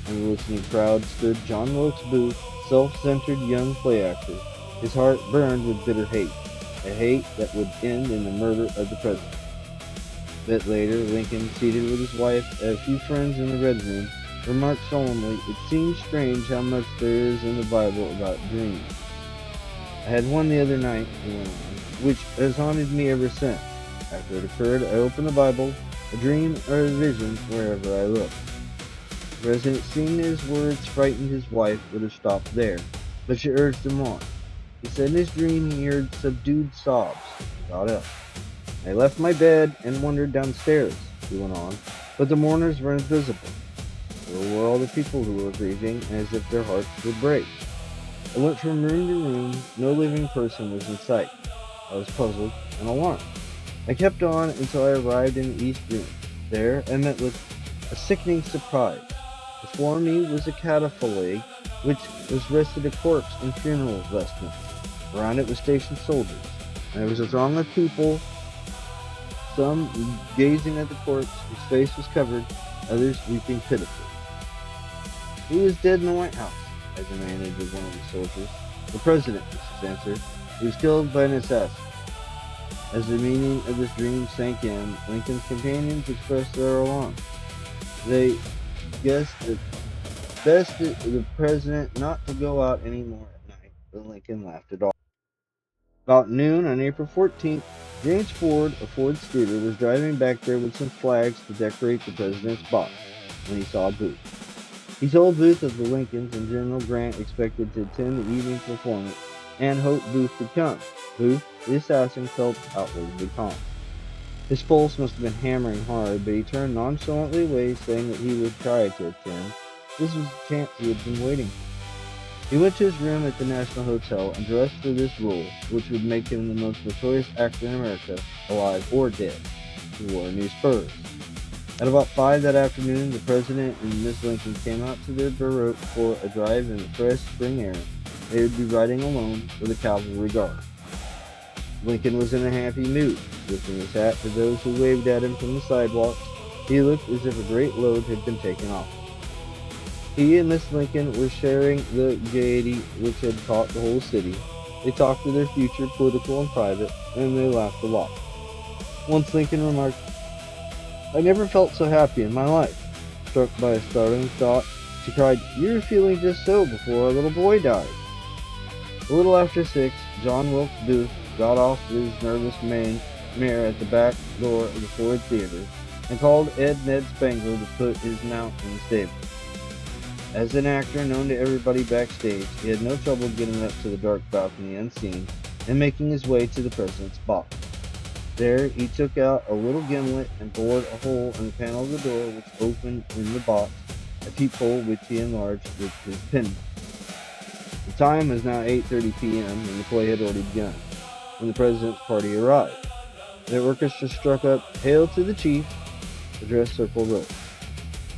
In the listening crowd stood John Wilkes Booth, self-centered young play actor. His heart burned with bitter hate, a hate that would end in the murder of the president. A bit later, Lincoln, seated with his wife and a few friends in the Red Room, remarked solemnly, "It seems strange how much there is in the Bible about dreams. I had one the other night," he went on, "which has haunted me ever since. After it occurred, I opened the Bible, a dream or a vision wherever I looked." The president, seeing his words frightened his wife, would have stopped there, but she urged him on. He said in his dream he heard subdued sobs and got up. "I left my bed and wandered downstairs," he went on, "but the mourners were invisible. So were all the people who were grieving, as if their hearts would break. I went from room to room, no living person was in sight. I was puzzled and alarmed. I kept on until I arrived in the East Room. There I met with a sickening surprise. Before me was a catafalque which was rested a corpse in funeral vestments. Around it were stationed soldiers, and there was a throng of people, some gazing at the corpse whose face was covered, others weeping pitifully. Who is dead in the White House? I demanded of one of the soldiers. The president, was his answer. He was killed by an assassin. As the meaning of this dream sank in, Lincoln's companions expressed their alarm. They guessed that best the president not to go out any more at night, but Lincoln laughed it off. About noon on April 14th, James Ford of Ford's Theater was driving back there with some flags to decorate the president's box when he saw Booth. He told Booth that the Lincolns and General Grant expected to attend the evening performance and hoped Booth would come. Booth, the assassin, felt outwardly calm. His pulse must have been hammering hard, but he turned nonchalantly away, saying that he would try to attend. This was the chance he had been waiting for. He went to his room at the National Hotel and dressed for this role, which would make him the most notorious actor in America, alive or dead. He wore new spurs. At about 5 that afternoon, the president and Miss Lincoln came out to their barouche for a drive in the fresh spring air. They would be riding alone with a cavalry guard. Lincoln was in a happy mood, lifting his hat to those who waved at him from the sidewalks. He looked as if a great load had been taken off. He and Miss Lincoln were sharing the gaiety which had caught the whole city. They talked of their future, political and private, and they laughed a lot. Once Lincoln remarked, "I never felt so happy in my life." Struck by a startling thought, she cried, "You were feeling just so before our little boy died." A little after 6, John Wilkes Booth got off his nervous mare at the back door of the Ford Theater and called Ed Ned Spangler to put his mount in the stable. As an actor known to everybody backstage, he had no trouble getting up to the dark balcony unseen and making his way to the president's box. There he took out a little gimlet and bored a hole in the panel of the door which opened in the box, a peephole which he enlarged with his penknife. The time was now 8:30 p.m. and the play had already begun, when the president's party arrived. The orchestra struck up "Hail to the Chief," the dress circle rose.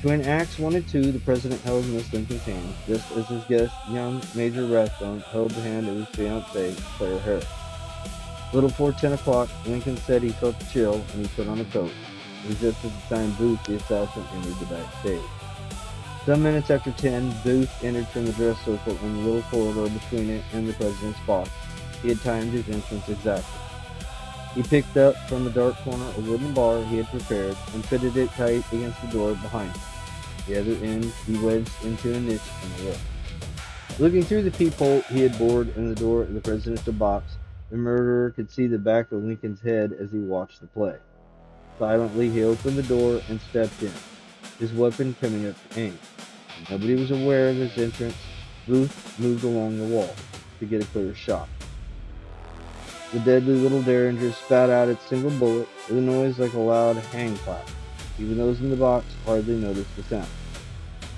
Between Acts 1 and 2, the president held Miss Lincoln's hand, just as his guest, young Major Rathbone, held the hand of his fiancée, Claire Harris. A little before 10 o'clock, Lincoln said he felt a chill, and he put on a coat. It was just at the time Booth, the assassin, entered the backstage. Some minutes after 10, Booth entered from the dress circle in the little corridor between it and the president's box. He had timed his entrance exactly. He picked up from a dark corner a wooden bar he had prepared and fitted it tight against the door behind him. The other end he wedged into a niche in the wall. Looking through the peephole he had bored in the door of the presidential box, the murderer could see the back of Lincoln's head as he watched the play. Silently he opened the door and stepped in, his weapon coming up to aim. Nobody was aware of his entrance. Booth moved along the wall to get a clear shot. The deadly little derringer spat out its single bullet with a noise like a loud hand clap. Even those in the box hardly noticed the sound.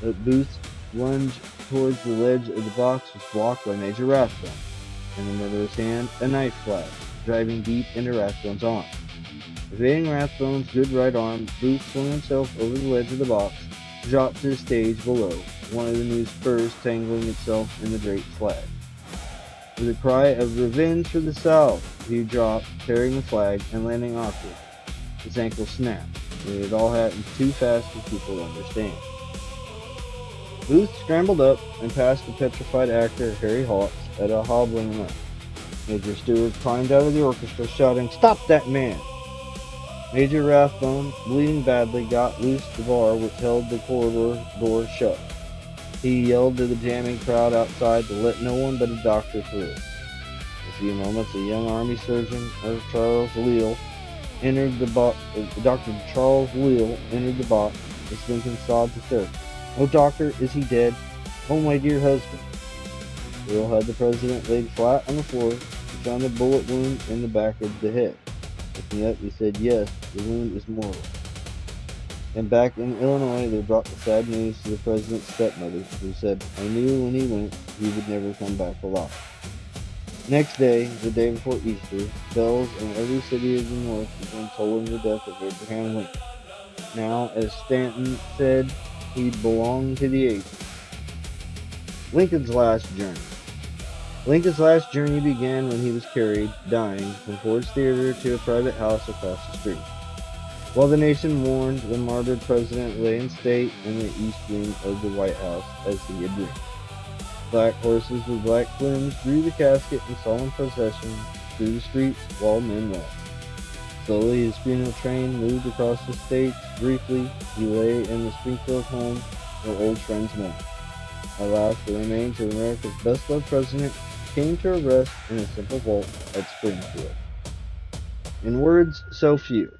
But Booth's lunge towards the ledge of the box was blocked by Major Rathbone. In the middle of his hand, a knife flashed, driving deep into Rathbone's arm. Evading Rathbone's good right arm, Booth swung himself over the ledge of the box, dropped to the stage below, one of the new spurs tangling itself in the draped flag. With a cry of revenge for the South, he dropped, carrying the flag and landing awkward. His ankle snapped, and it all happened too fast for people to understand. Booth scrambled up and passed the petrified actor Harry Hawks at a hobbling run. Major Stewart climbed out of the orchestra, shouting, "Stop that man!" Major Rathbone, bleeding badly, got loose the bar which held the corridor door shut. He yelled to the jamming crowd outside to let no one but a doctor through. In a few moments, a young army surgeon, Charles Leal, entered the box. Dr. Charles Leal entered the box, as Lincoln sobbed hysterically. "Oh, doctor, is he dead? Oh, my dear husband." Leal had the president laid flat on the floor. He found a bullet wound in the back of the head. Looking up, he said, "Yes, the wound is mortal." And back in Illinois, they brought the sad news to the president's stepmother, who said, "I knew when he went, he would never come back alive." Next day, the day before Easter, bells in every city of the North began tolling the death of Abraham Lincoln. Now, as Stanton said, he belonged to the ages. Lincoln's last journey. Lincoln's last journey began when he was carried, dying, from Ford's Theater to a private house across the street. While the nation mourned, the martyred president lay in state in the east wing of the White House as he had dreamed. Black horses with black plumes drew the casket in solemn procession through the streets while men wept. Slowly his funeral train moved across the states. Briefly, he lay in the Springfield home where old friends met. At last, the remains of America's best-loved president came to a rest in a simple vault at Springfield. In words so few.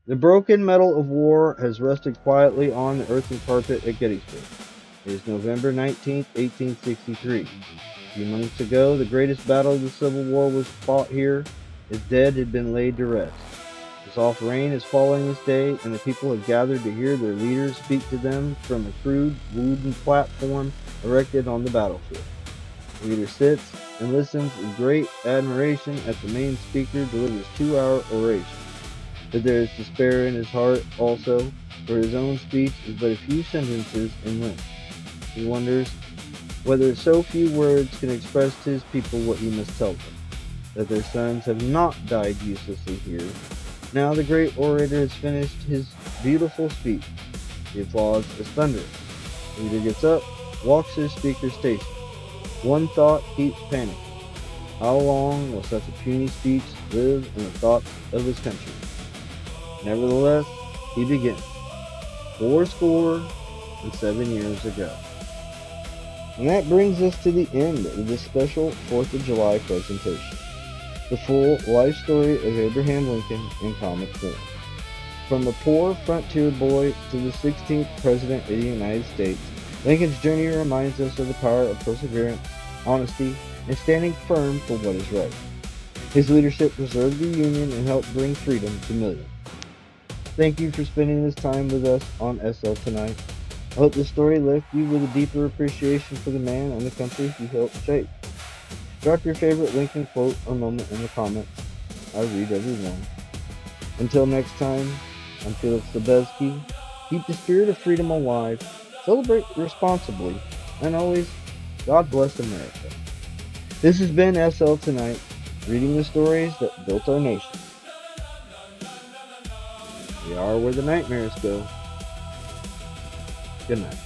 The broken metal of war has rested quietly on the earthen carpet at Gettysburg. It is November 19, 1863. A few months ago, the greatest battle of the Civil War was fought here. Its dead had been laid to rest. The soft rain is falling this day, and the people have gathered to hear their leaders speak to them from a crude wooden platform erected on the battlefield. The leader sits and listens with great admiration as the main speaker delivers 2-hour oration. But there is despair in his heart also, for his own speech is but a few sentences in length. He wonders whether so few words can express to his people what he must tell them, that their sons have not died uselessly here. Now the great orator has finished his beautiful speech. The applause is thunderous. The leader gets up, walks to his speaker's station. One thought keeps panicking. How long will such a puny speech live in the thoughts of his country? Nevertheless, he begins. 77 years ago. And that brings us to the end of this special 4th of July presentation. The full life story of Abraham Lincoln in comic form. From a poor frontier boy to the 16th President of the United States, Lincoln's journey reminds us of the power of perseverance, honesty, and standing firm for what is right. His leadership preserved the Union and helped bring freedom to millions. Thank you for spending this time with us on SL Tonight. I hope this story left you with a deeper appreciation for the man and the country he helped shape. Drop your favorite Lincoln quote or moment in the comments. I read every one. Until next time, I'm Felix Lebesky. Keep the spirit of freedom alive, celebrate responsibly, and always, God bless America. This has been SL Tonight, reading the stories that built our nation. We are where the nightmares go. Good night.